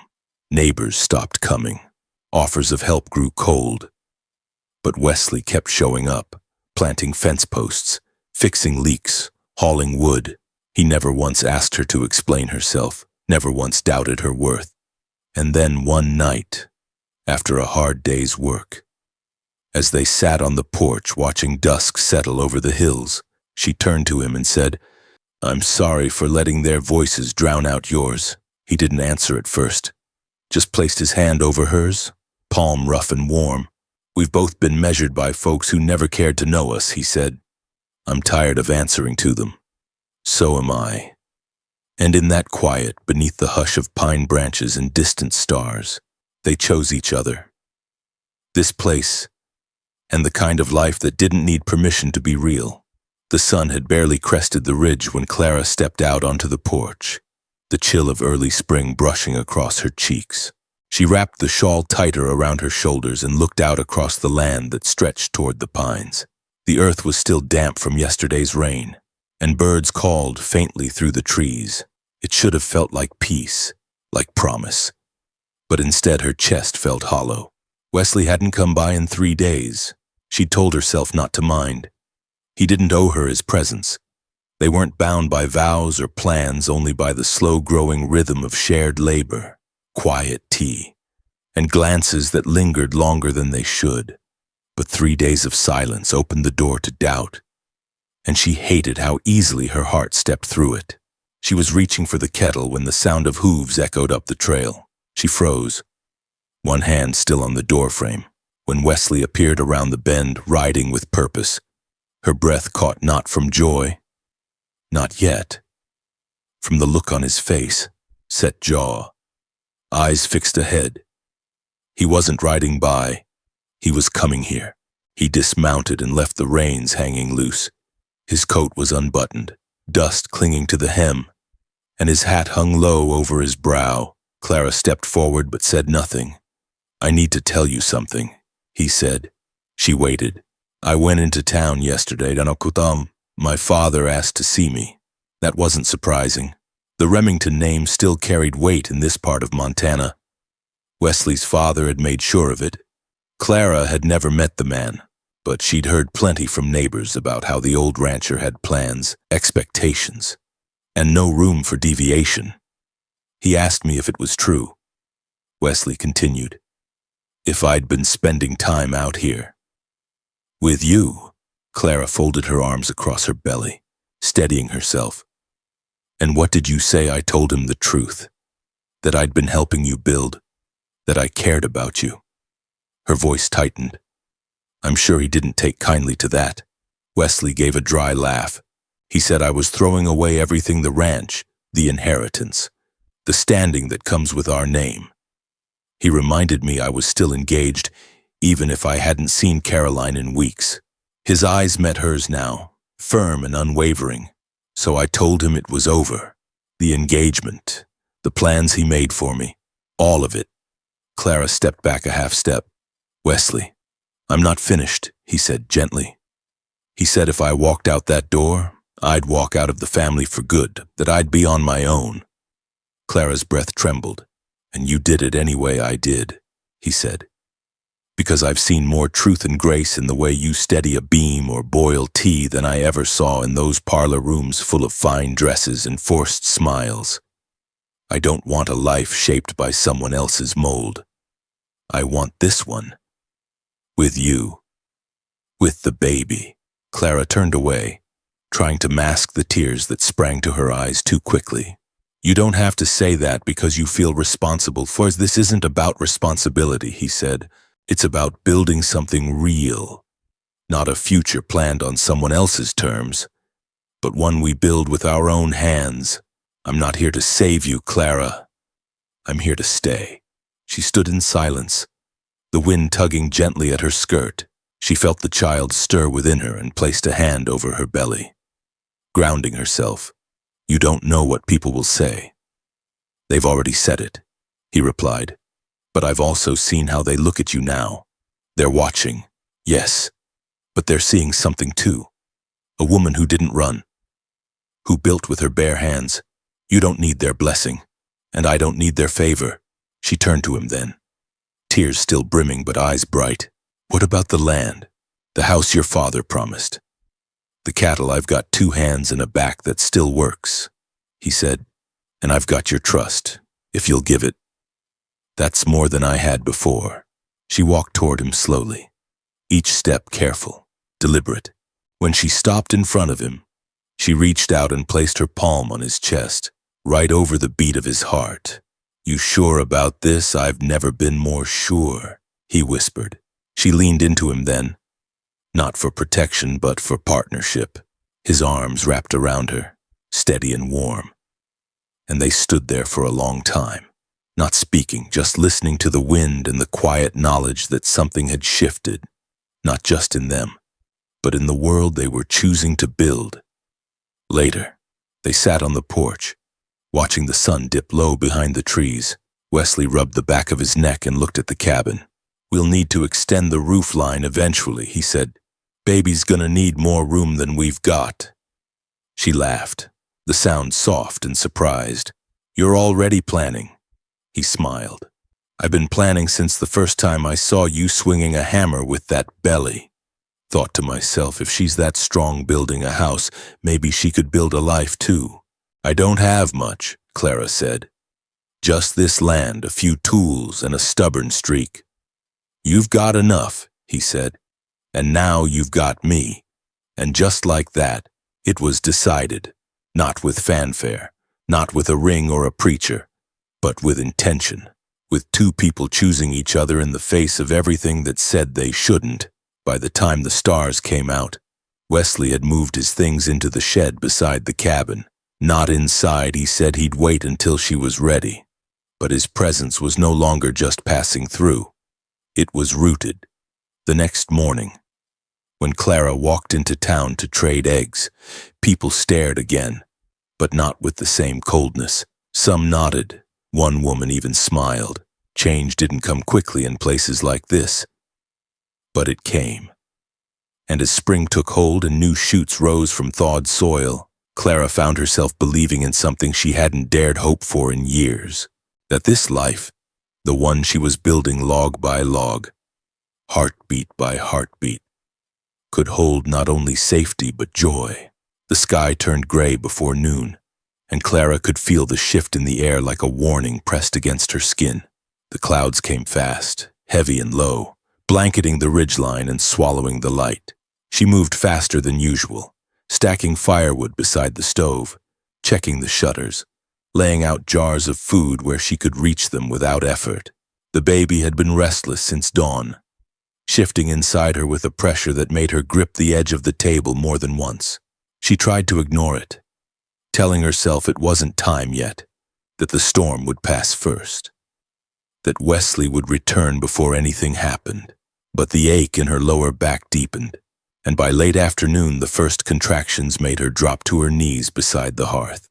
Neighbors stopped coming. Offers of help grew cold. But Wesley kept showing up, planting fence posts, fixing leaks, hauling wood. He never once asked her to explain herself, never once doubted her worth. And then one night, after a hard day's work, as they sat on the porch watching dusk settle over the hills, she turned to him and said, "I'm sorry for letting their voices drown out yours." He didn't answer at first, just placed his hand over hers, palm rough and warm. "We've both been measured by folks who never cared to know us," he said. "I'm tired of answering to them. So am I." And in that quiet, beneath the hush of pine branches and distant stars, they chose each other. This place, and the kind of life that didn't need permission to be real. The sun had barely crested the ridge when Clara stepped out onto the porch, the chill of early spring brushing across her cheeks. She wrapped the shawl tighter around her shoulders and looked out across the land that stretched toward the pines. The earth was still damp from yesterday's rain, and birds called faintly through the trees. It should have felt like peace, like promise. But instead her chest felt hollow. Wesley hadn't come by in 3 days. She'd told herself not to mind. He didn't owe her his presence. They weren't bound by vows or plans, only by the slow-growing rhythm of shared labor, quiet tea, and glances that lingered longer than they should. But 3 days of silence opened the door to doubt, and she hated how easily her heart stepped through it. She was reaching for the kettle when the sound of hooves echoed up the trail. She froze, one hand still on the doorframe, when Wesley appeared around the bend, riding with purpose. Her breath caught not from joy, not yet, from the look on his face, set jaw, eyes fixed ahead. He wasn't riding by, he was coming here. He dismounted and left the reins hanging loose. His coat was unbuttoned, dust clinging to the hem, and his hat hung low over his brow. Clara stepped forward but said nothing. "I need to tell you something," he said. She waited. "I went into town yesterday, Danakutam. My father asked to see me." That wasn't surprising. The Remington name still carried weight in this part of Montana. Wesley's father had made sure of it. Clara had never met the man, but she'd heard plenty from neighbors about how the old rancher had plans, expectations, and no room for deviation. He asked me if it was true. Wesley continued. "If I'd been spending time out here." "With you?" Clara folded her arms across her belly, steadying herself. "And what did you say?" I told him the truth. That I'd been helping you build, that I cared about you. Her voice tightened. I'm sure he didn't take kindly to that. Wesley gave a dry laugh. He said I was throwing away everything: the ranch, the inheritance, the standing that comes with our name. He reminded me I was still engaged, even if I hadn't seen Caroline in weeks. His eyes met hers now, firm and unwavering. So I told him it was over. The engagement, the plans he made for me, all of it. Clara stepped back a half step. "Wesley, I'm not finished," he said gently. He said if I walked out that door, I'd walk out of the family for good, that I'd be on my own. Clara's breath trembled. "And you did it any way I did," he said. "Because I've seen more truth and grace in the way you steady a beam or boil tea than I ever saw in those parlor rooms full of fine dresses and forced smiles. I don't want a life shaped by someone else's mold. I want this one. With you. With the baby." Clara turned away, trying to mask the tears that sprang to her eyes too quickly. "You don't have to say that because you feel responsible for us. This isn't about responsibility," he said. "It's about building something real, not a future planned on someone else's terms, but one we build with our own hands. I'm not here to save you, Clara. I'm here to stay." She stood in silence, the wind tugging gently at her skirt. She felt the child stir within her and placed a hand over her belly, grounding herself. "You don't know what people will say." "They've already said it," he replied. "But I've also seen how they look at you now. They're watching, yes, but they're seeing something too. A woman who didn't run, who built with her bare hands. You don't need their blessing, and I don't need their favor. She turned to him then, tears still brimming but eyes bright. What about the land, the house your father promised? The cattle, I've got 2 hands and a back that still works, he said, and I've got your trust, if you'll give it. That's more than I had before. She walked toward him slowly, each step careful, deliberate. When she stopped in front of him, she reached out and placed her palm on his chest, right over the beat of his heart. You sure about this? I've never been more sure, he whispered. She leaned into him then, not for protection but for partnership, his arms wrapped around her, steady and warm. And they stood there for a long time, not speaking, just listening to the wind and the quiet knowledge that something had shifted, not just in them, but in the world they were choosing to build. Later, they sat on the porch, watching the sun dip low behind the trees. Wesley rubbed the back of his neck and looked at the cabin. We'll need to extend the roof line eventually, he said. Baby's gonna need more room than we've got. She laughed, the sound soft and surprised. You're already planning. He smiled. I've been planning since the first time I saw you swinging a hammer with that belly. Thought to myself, if she's that strong building a house, maybe she could build a life too. I don't have much, Clara said. Just this land, a few tools, and a stubborn streak. You've got enough, he said. And now you've got me. And just like that, it was decided. Not with fanfare, not with a ring or a preacher, but with intention. With 2 people choosing each other in the face of everything that said they shouldn't. By the time the stars came out, Wesley had moved his things into the shed beside the cabin. Not inside, he said he'd wait until she was ready. But his presence was no longer just passing through. It was rooted. The next morning, when Clara walked into town to trade eggs, people stared again, but not with the same coldness. Some nodded. One woman even smiled. Change didn't come quickly in places like this. But it came. And as spring took hold and new shoots rose from thawed soil, Clara found herself believing in something she hadn't dared hope for in years. That this life, the one she was building log by log, heartbeat by heartbeat, could hold not only safety but joy. The sky turned gray before noon, and Clara could feel the shift in the air like a warning pressed against her skin. The clouds came fast, heavy and low, blanketing the ridgeline and swallowing the light. She moved faster than usual, stacking firewood beside the stove, checking the shutters, laying out jars of food where she could reach them without effort. The baby had been restless since dawn, shifting inside her with a pressure that made her grip the edge of the table more than once. She tried to ignore it, telling herself it wasn't time yet, that the storm would pass first, that Wesley would return before anything happened. But the ache in her lower back deepened, and by late afternoon the first contractions made her drop to her knees beside the hearth.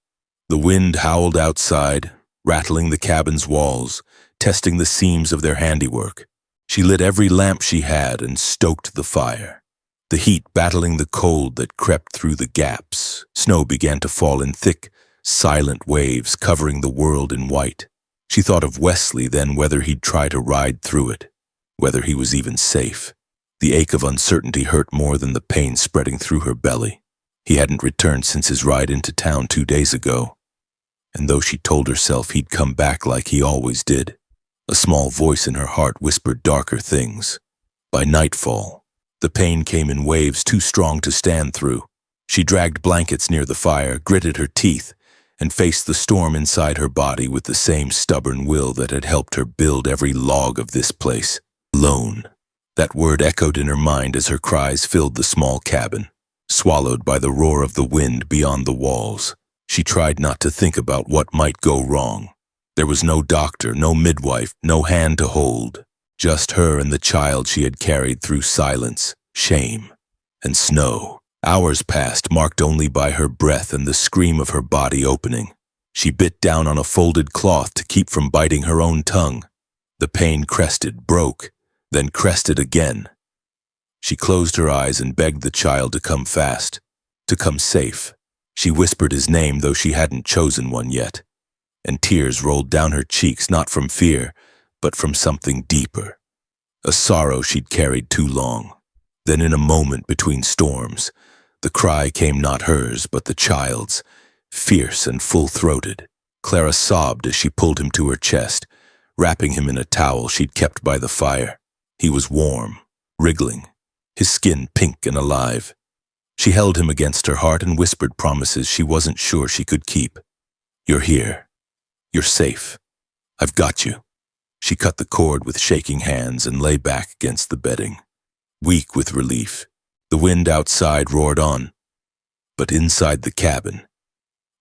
The wind howled outside, rattling the cabin's walls, testing the seams of their handiwork. She lit every lamp she had and stoked the fire. The heat battling the cold that crept through the gaps. Snow began to fall in thick, silent waves covering the world in white. She thought of Wesley then, whether he'd try to ride through it, whether he was even safe. The ache of uncertainty hurt more than the pain spreading through her belly. He hadn't returned since his ride into town 2 days ago. And though she told herself he'd come back like he always did, a small voice in her heart whispered darker things. By nightfall, the pain came in waves too strong to stand through. She dragged blankets near the fire, gritted her teeth, and faced the storm inside her body with the same stubborn will that had helped her build every log of this place. Alone. That word echoed in her mind as her cries filled the small cabin, swallowed by the roar of the wind beyond the walls. She tried not to think about what might go wrong. There was no doctor, no midwife, no hand to hold. Just her and the child she had carried through silence, shame, and snow. Hours passed, marked only by her breath and the scream of her body opening. She bit down on a folded cloth to keep from biting her own tongue. The pain crested, broke, then crested again. She closed her eyes and begged the child to come fast, to come safe. She whispered his name, though she hadn't chosen one yet, and tears rolled down her cheeks, not from fear, but from something deeper, a sorrow she'd carried too long. Then in a moment between storms, the cry came not hers, but the child's, fierce and full-throated. Clara sobbed as she pulled him to her chest, wrapping him in a towel she'd kept by the fire. He was warm, wriggling, his skin pink and alive. She held him against her heart and whispered promises she wasn't sure she could keep. "You're here. You're safe. I've got you." She cut the cord with shaking hands and lay back against the bedding, weak with relief. The wind outside roared on, but inside the cabin,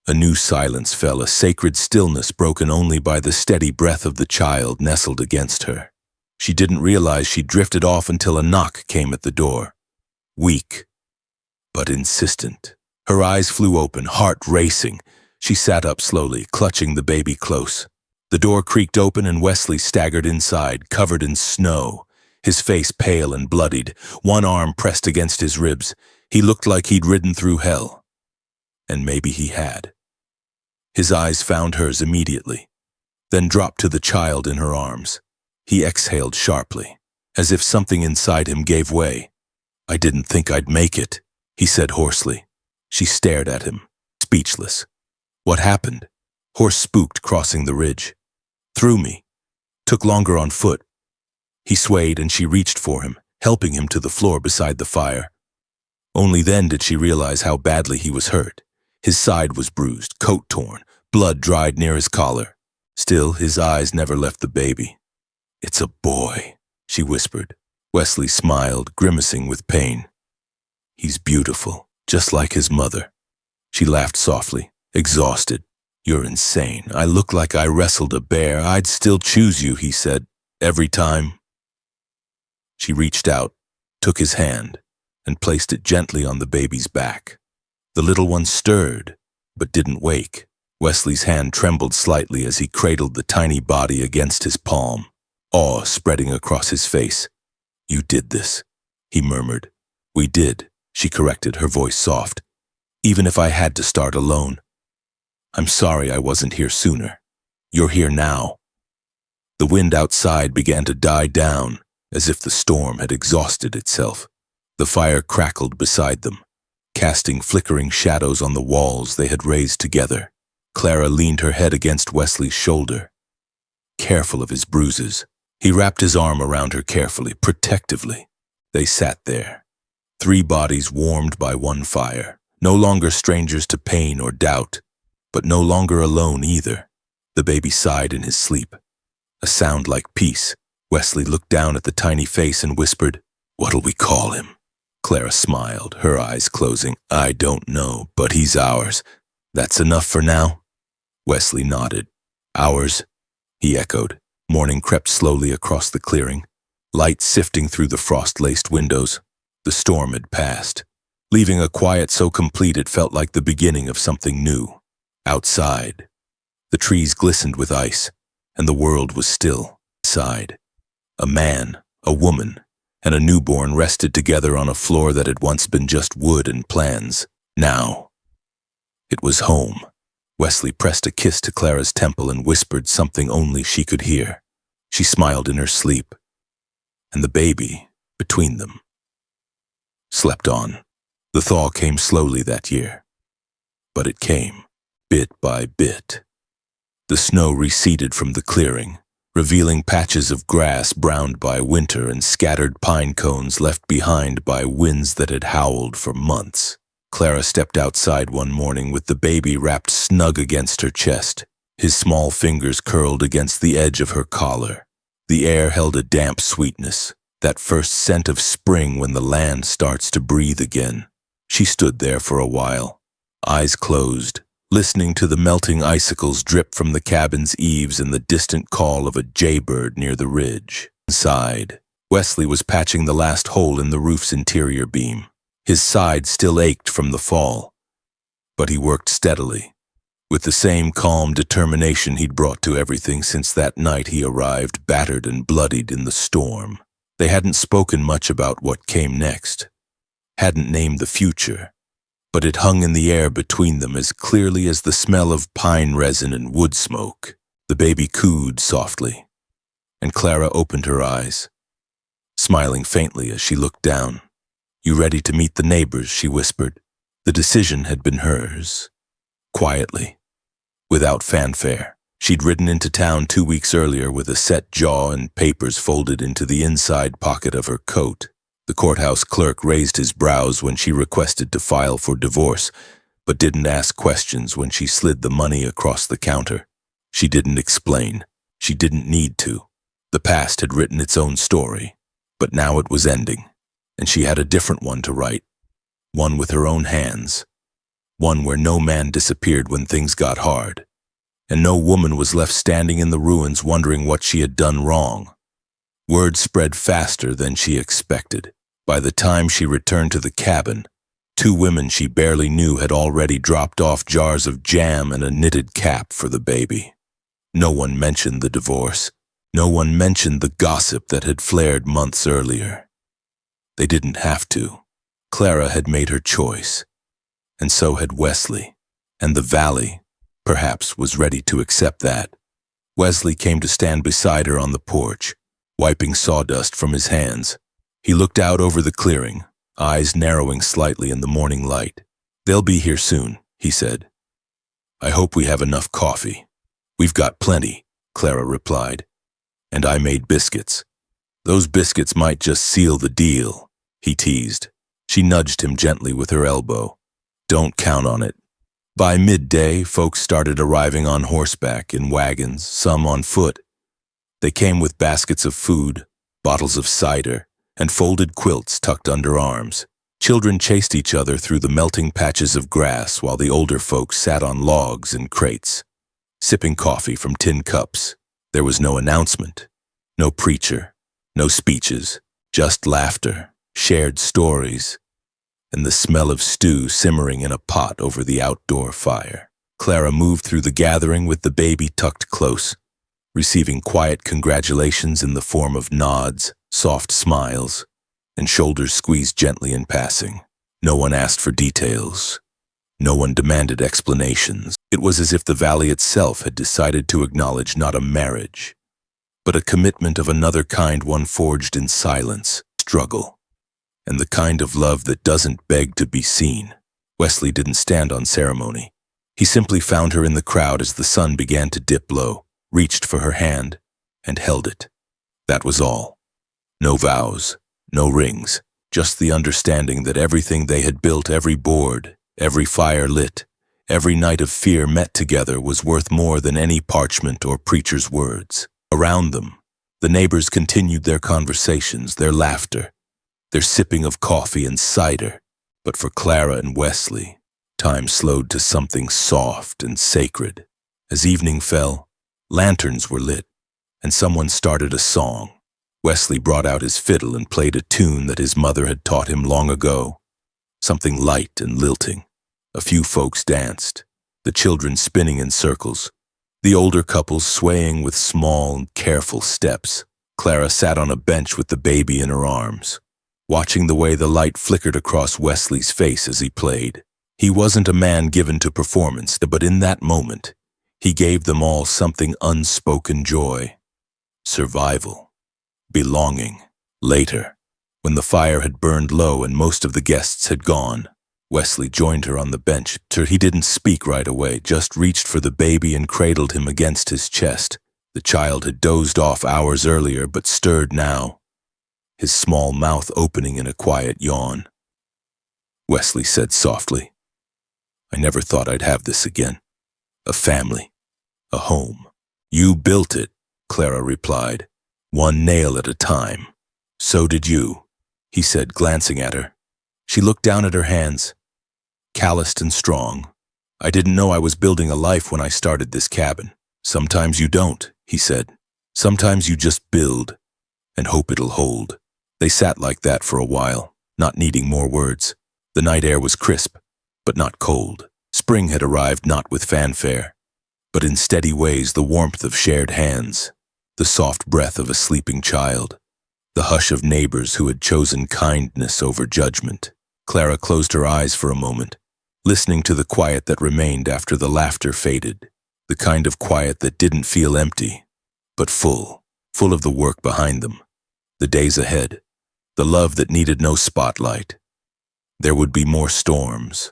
a new silence fell, a sacred stillness broken only by the steady breath of the child nestled against her. She didn't realize she'd drifted off until a knock came at the door. Weak, but insistent. Her eyes flew open, heart racing. She sat up slowly, clutching the baby close. The door creaked open and Wesley staggered inside, covered in snow, his face pale and bloodied, one arm pressed against his ribs. He looked like he'd ridden through hell. And maybe he had. His eyes found hers immediately, then dropped to the child in her arms. He exhaled sharply, as if something inside him gave way. "I didn't think I'd make it," he said hoarsely. She stared at him, speechless. "What happened?" "Horse spooked crossing the ridge. Threw me. Took longer on foot." He swayed and she reached for him, helping him to the floor beside the fire. Only then did she realize how badly he was hurt. His side was bruised, coat torn, blood dried near his collar. Still, his eyes never left the baby. "It's a boy," she whispered. Wesley smiled, grimacing with pain. "He's beautiful, just like his mother." She laughed softly, exhausted. "You're insane. I look like I wrestled a bear. I'd still choose you," he said. "Every time." She reached out, took his hand, and placed it gently on the baby's back. The little one stirred, but didn't wake. Wesley's hand trembled slightly as he cradled the tiny body against his palm, awe spreading across his face. "You did this," he murmured. "We did," she corrected, her voice soft. "Even if I had to start alone. I'm sorry I wasn't here sooner. You're here now." The wind outside began to die down, as if the storm had exhausted itself. The fire crackled beside them, casting flickering shadows on the walls they had raised together. Clara leaned her head against Wesley's shoulder, careful of his bruises. He wrapped his arm around her carefully, protectively. They sat there, three bodies warmed by one fire, no longer strangers to pain or doubt, but no longer alone either. The baby sighed in his sleep, a sound like peace. Wesley looked down at the tiny face and whispered, "What'll we call him?" Clara smiled, her eyes closing. "I don't know, but he's ours. That's enough for now?" Wesley nodded. "Ours?" he echoed. Morning crept slowly across the clearing, light sifting through the frost-laced windows. The storm had passed, leaving a quiet so complete it felt like the beginning of something new. Outside, the trees glistened with ice, and the world was still. Inside, a man, a woman, and a newborn rested together on a floor that had once been just wood and plans. Now, it was home. Wesley pressed a kiss to Clara's temple and whispered something only she could hear. She smiled in her sleep, and the baby, between them, slept on. The thaw came slowly that year, but it came, bit by bit. The snow receded from the clearing, revealing patches of grass browned by winter and scattered pine cones left behind by winds that had howled for months. Clara stepped outside one morning with the baby wrapped snug against her chest, his small fingers curled against the edge of her collar. The air held a damp sweetness, that first scent of spring when the land starts to breathe again. She stood there for a while, eyes closed, listening to the melting icicles drip from the cabin's eaves and the distant call of a jaybird near the ridge. Inside, Wesley was patching the last hole in the roof's interior beam. His side still ached from the fall, but he worked steadily, with the same calm determination he'd brought to everything since that night he arrived battered and bloodied in the storm. They hadn't spoken much about what came next, hadn't named the future, but it hung in the air between them as clearly as the smell of pine resin and wood smoke. The baby cooed softly, and Clara opened her eyes, smiling faintly as she looked down. "You ready to meet the neighbors?" she whispered. The decision had been hers. Quietly, without fanfare, she'd ridden into town 2 weeks earlier with a set jaw and papers folded into the inside pocket of her coat. The courthouse clerk raised his brows when she requested to file for divorce, but didn't ask questions when she slid the money across the counter. She didn't explain. She didn't need to. The past had written its own story, but now it was ending, and she had a different one to write. One with her own hands. One where no man disappeared when things got hard, and no woman was left standing in the ruins wondering what she had done wrong. Word spread faster than she expected. By the time she returned to the cabin, 2 women she barely knew had already dropped off jars of jam and a knitted cap for the baby. No one mentioned the divorce. No one mentioned the gossip that had flared months earlier. They didn't have to. Clara had made her choice, and so had Wesley, and the valley, perhaps, was ready to accept that. Wesley came to stand beside her on the porch, wiping sawdust from his hands. He looked out over the clearing, eyes narrowing slightly in the morning light. "They'll be here soon," he said. "I hope we have enough coffee." "We've got plenty," Clara replied. "And I made biscuits." "Those biscuits might just seal the deal," he teased. She nudged him gently with her elbow. "Don't count on it." By midday, folks started arriving on horseback, in wagons, some on foot. They came with baskets of food, bottles of cider, and folded quilts tucked under arms. Children chased each other through the melting patches of grass while the older folks sat on logs and crates, sipping coffee from tin cups. There was no announcement, no preacher, no speeches, just laughter, shared stories, and the smell of stew simmering in a pot over the outdoor fire. Clara moved through the gathering with the baby tucked close, receiving quiet congratulations in the form of nods, soft smiles, and shoulders squeezed gently in passing. No one asked for details. No one demanded explanations. It was as if the valley itself had decided to acknowledge not a marriage, but a commitment of another kind, one forged in silence, struggle, and the kind of love that doesn't beg to be seen. Wesley didn't stand on ceremony. He simply found her in the crowd as the sun began to dip low, reached for her hand, and held it. That was all. No vows, no rings, just the understanding that everything they had built, every board, every fire lit, every night of fear met together was worth more than any parchment or preacher's words. Around them, the neighbors continued their conversations, their laughter, their sipping of coffee and cider. But for Clara and Wesley, time slowed to something soft and sacred. As evening fell, lanterns were lit, and someone started a song. Wesley brought out his fiddle and played a tune that his mother had taught him long ago, something light and lilting. A few folks danced, the children spinning in circles, the older couples swaying with small, careful steps. Clara sat on a bench with the baby in her arms, watching the way the light flickered across Wesley's face as he played. He wasn't a man given to performance, but in that moment, he gave them all something unspoken joy, survival, belonging. Later, when the fire had burned low and most of the guests had gone, Wesley joined her on the bench. He didn't speak right away, just reached for the baby and cradled him against his chest. The child had dozed off hours earlier, but stirred now, his small mouth opening in a quiet yawn. Wesley said softly, "I never thought I'd have this again. A family, a home." "You built it," Clara replied, "one nail at a time." "So did you," he said, glancing at her. She looked down at her hands, calloused and strong. "I didn't know I was building a life when I started this cabin." "Sometimes you don't," he said. "Sometimes you just build and hope it'll hold." They sat like that for a while, not needing more words. The night air was crisp, but not cold. Spring had arrived not with fanfare, but in steady ways, the warmth of shared hands, the soft breath of a sleeping child, the hush of neighbors who had chosen kindness over judgment. Clara closed her eyes for a moment, listening to the quiet that remained after the laughter faded, the kind of quiet that didn't feel empty, but full of the work behind them, the days ahead, the love that needed no spotlight. There would be more storms,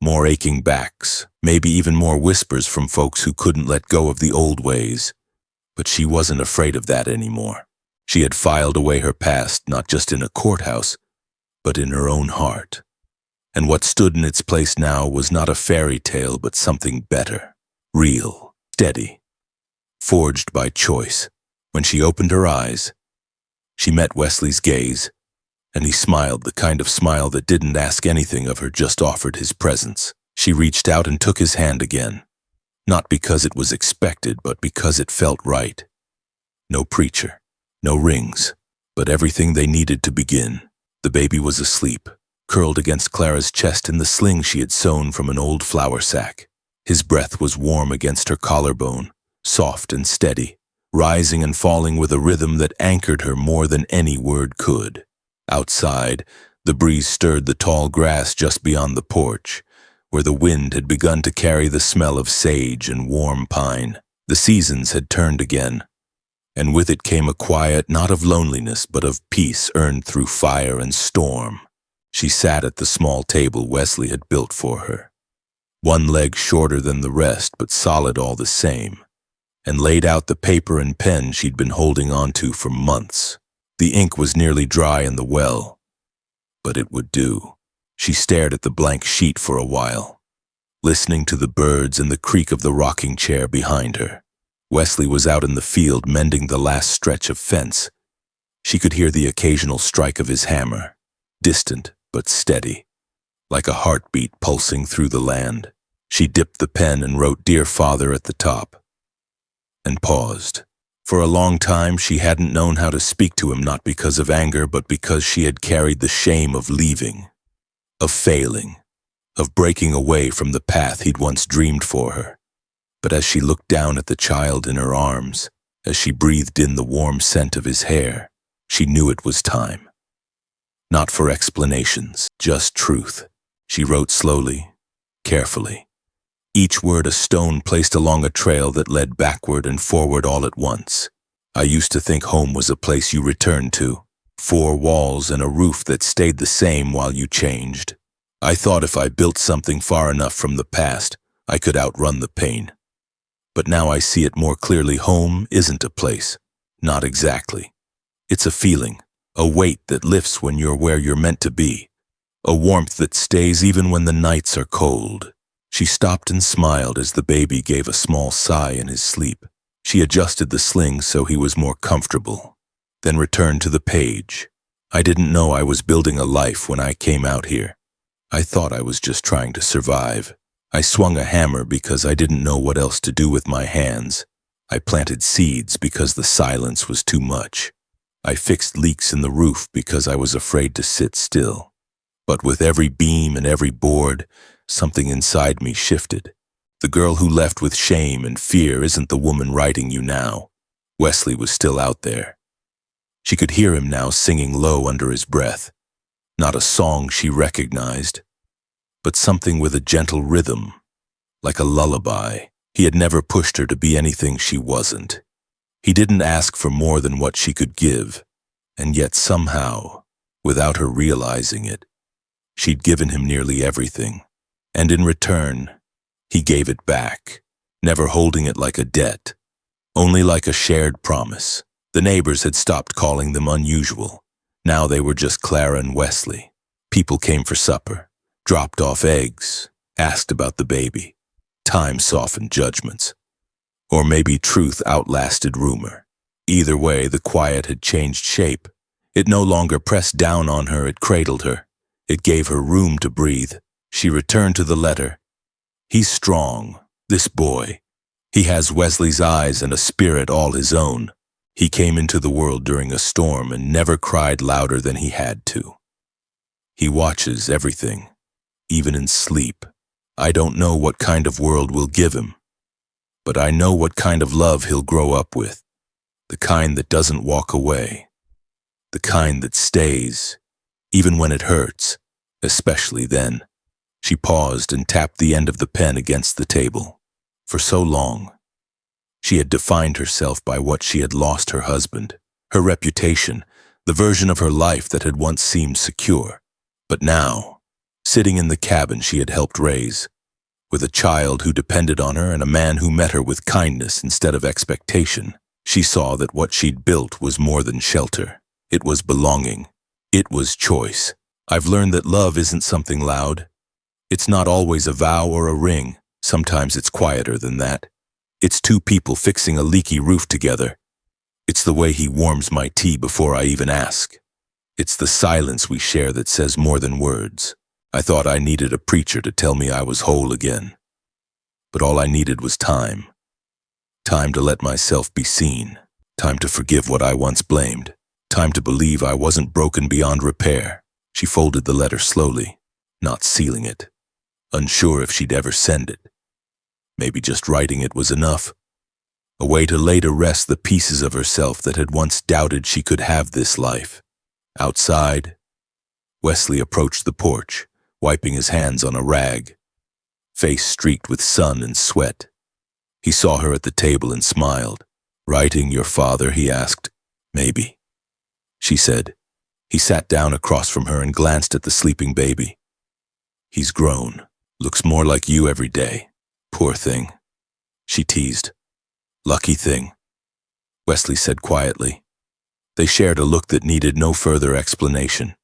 more aching backs, maybe even more whispers from folks who couldn't let go of the old ways. But she wasn't afraid of that anymore. She had filed away her past not just in a courthouse, but in her own heart. And what stood in its place now was not a fairy tale, but something better, real, steady, forged by choice. When she opened her eyes, she met Wesley's gaze, and he smiled, the kind of smile that didn't ask anything of her, just offered his presence. She reached out and took his hand again, not because it was expected, but because it felt right. No preacher, no rings, but everything they needed to begin. The baby was asleep, curled against Clara's chest in the sling she had sewn from an old flour sack. His breath was warm against her collarbone, soft and steady, rising and falling with a rhythm that anchored her more than any word could. Outside, the breeze stirred the tall grass just beyond the porch, where the wind had begun to carry the smell of sage and warm pine. The seasons had turned again, and with it came a quiet not of loneliness but of peace earned through fire and storm. She sat at the small table Wesley had built for her, one leg shorter than the rest but solid all the same, and laid out the paper and pen she'd been holding on to for months. The ink was nearly dry in the well, but it would do. She stared at the blank sheet for a while, listening to the birds and the creak of the rocking chair behind her. Wesley was out in the field mending the last stretch of fence. She could hear the occasional strike of his hammer, distant but steady, like a heartbeat pulsing through the land. She dipped the pen and wrote "Dear Father" at the top, and paused. For a long time she hadn't known how to speak to him, not because of anger, but because she had carried the shame of leaving, of failing, of breaking away from the path he'd once dreamed for her. But as she looked down at the child in her arms, as she breathed in the warm scent of his hair, she knew it was time. Not for explanations, just truth. She wrote slowly, carefully, each word a stone placed along a trail that led backward and forward all at once. I used to think home was a place you returned to, four walls and a roof that stayed the same while you changed. I thought if I built something far enough from the past, I could outrun the pain. But now I see it more clearly. Home isn't a place, not exactly. It's a feeling, a weight that lifts when you're where you're meant to be, a warmth that stays even when the nights are cold. She stopped and smiled as the baby gave a small sigh in his sleep. She adjusted the sling so he was more comfortable, then returned to the page. I didn't know I was building a life when I came out here. I thought I was just trying to survive. I swung a hammer because I didn't know what else to do with my hands. I planted seeds because the silence was too much. I fixed leaks in the roof because I was afraid to sit still. But with every beam and every board, something inside me shifted. The girl who left with shame and fear isn't the woman writing you now. Wesley was still out there. She could hear him now singing low under his breath. Not a song she recognized, but something with a gentle rhythm, like a lullaby. He had never pushed her to be anything she wasn't. He didn't ask for more than what she could give, and yet somehow, without her realizing it, she'd given him nearly everything. And in return, he gave it back, never holding it like a debt, only like a shared promise. The neighbors had stopped calling them unusual. Now they were just Clara and Wesley. People came for supper, dropped off eggs, asked about the baby. Time softened judgments. Or maybe truth outlasted rumor. Either way, the quiet had changed shape. It no longer pressed down on her, it cradled her. It gave her room to breathe. She returned to the letter. He's strong, this boy. He has Wesley's eyes and a spirit all his own. He came into the world during a storm and never cried louder than he had to. He watches everything, even in sleep. I don't know what kind of world we'll give him, but I know what kind of love he'll grow up with. The kind that doesn't walk away. The kind that stays, even when it hurts, especially then. She paused and tapped the end of the pen against the table. For so long, she had defined herself by what she had lost: her husband, her reputation, the version of her life that had once seemed secure. But now, sitting in the cabin she had helped raise, with a child who depended on her and a man who met her with kindness instead of expectation, she saw that what she'd built was more than shelter. It was belonging. It was choice. I've learned that love isn't something loud. It's not always a vow or a ring. Sometimes it's quieter than that. It's two people fixing a leaky roof together. It's the way he warms my tea before I even ask. It's the silence we share that says more than words. I thought I needed a preacher to tell me I was whole again. But all I needed was time. Time to let myself be seen. Time to forgive what I once blamed. Time to believe I wasn't broken beyond repair. She folded the letter slowly, not sealing it, unsure if she'd ever send it. Maybe just writing it was enough. A way to lay to rest the pieces of herself that had once doubted she could have this life. Outside, Wesley approached the porch, wiping his hands on a rag, face streaked with sun and sweat. He saw her at the table and smiled. "Writing your father?" he asked. "Maybe," she said. He sat down across from her and glanced at the sleeping baby. "He's grown. Looks more like you every day. Poor thing," she teased. "Lucky thing," Wesley said quietly. They shared a look that needed no further explanation.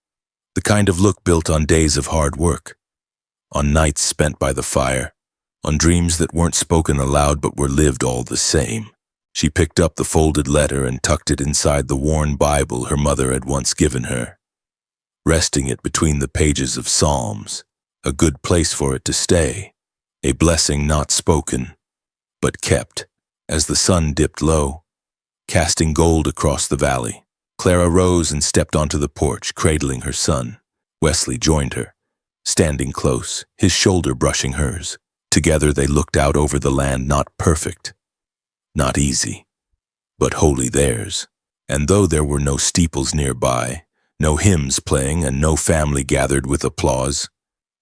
The kind of look built on days of hard work, on nights spent by the fire, on dreams that weren't spoken aloud but were lived all the same. She picked up the folded letter and tucked it inside the worn Bible her mother had once given her, resting it between the pages of Psalms, a good place for it to stay, a blessing not spoken, but kept. As the sun dipped low, casting gold across the valley, Clara rose and stepped onto the porch, cradling her son. Wesley joined her, standing close, his shoulder brushing hers. Together they looked out over the land, not perfect, not easy, but wholly theirs. And though there were no steeples nearby, no hymns playing, and no family gathered with applause,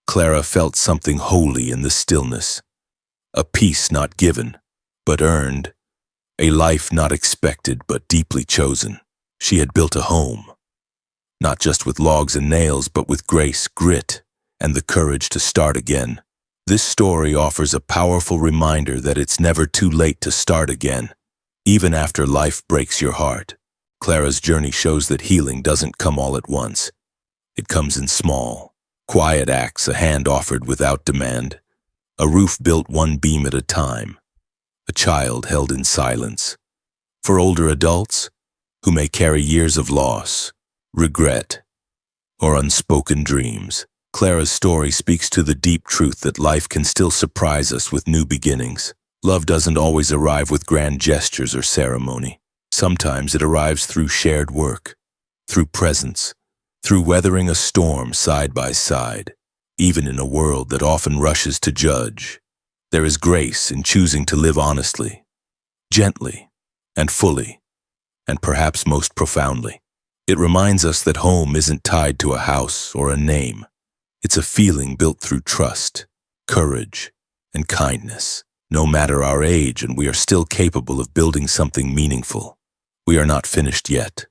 Clara felt something holy in the stillness. A peace not given, but earned. A life not expected, but deeply chosen. She had built a home, not just with logs and nails, but with grace, grit, and the courage to start again. This story offers a powerful reminder that it's never too late to start again, even after life breaks your heart. Clara's journey shows that healing doesn't come all at once. It comes in small, quiet acts, a hand offered without demand, a roof built one beam at a time, a child held in silence. For older adults, who may carry years of loss, regret, or unspoken dreams, Clara's story speaks to the deep truth that life can still surprise us with new beginnings. Love doesn't always arrive with grand gestures or ceremony. Sometimes it arrives through shared work, through presence, through weathering a storm side by side. Even in a world that often rushes to judge, there is grace in choosing to live honestly, gently, and fully, and perhaps most profoundly. It reminds us that home isn't tied to a house or a name. It's a feeling built through trust, courage, and kindness. No matter our age, and we are still capable of building something meaningful. We are not finished yet.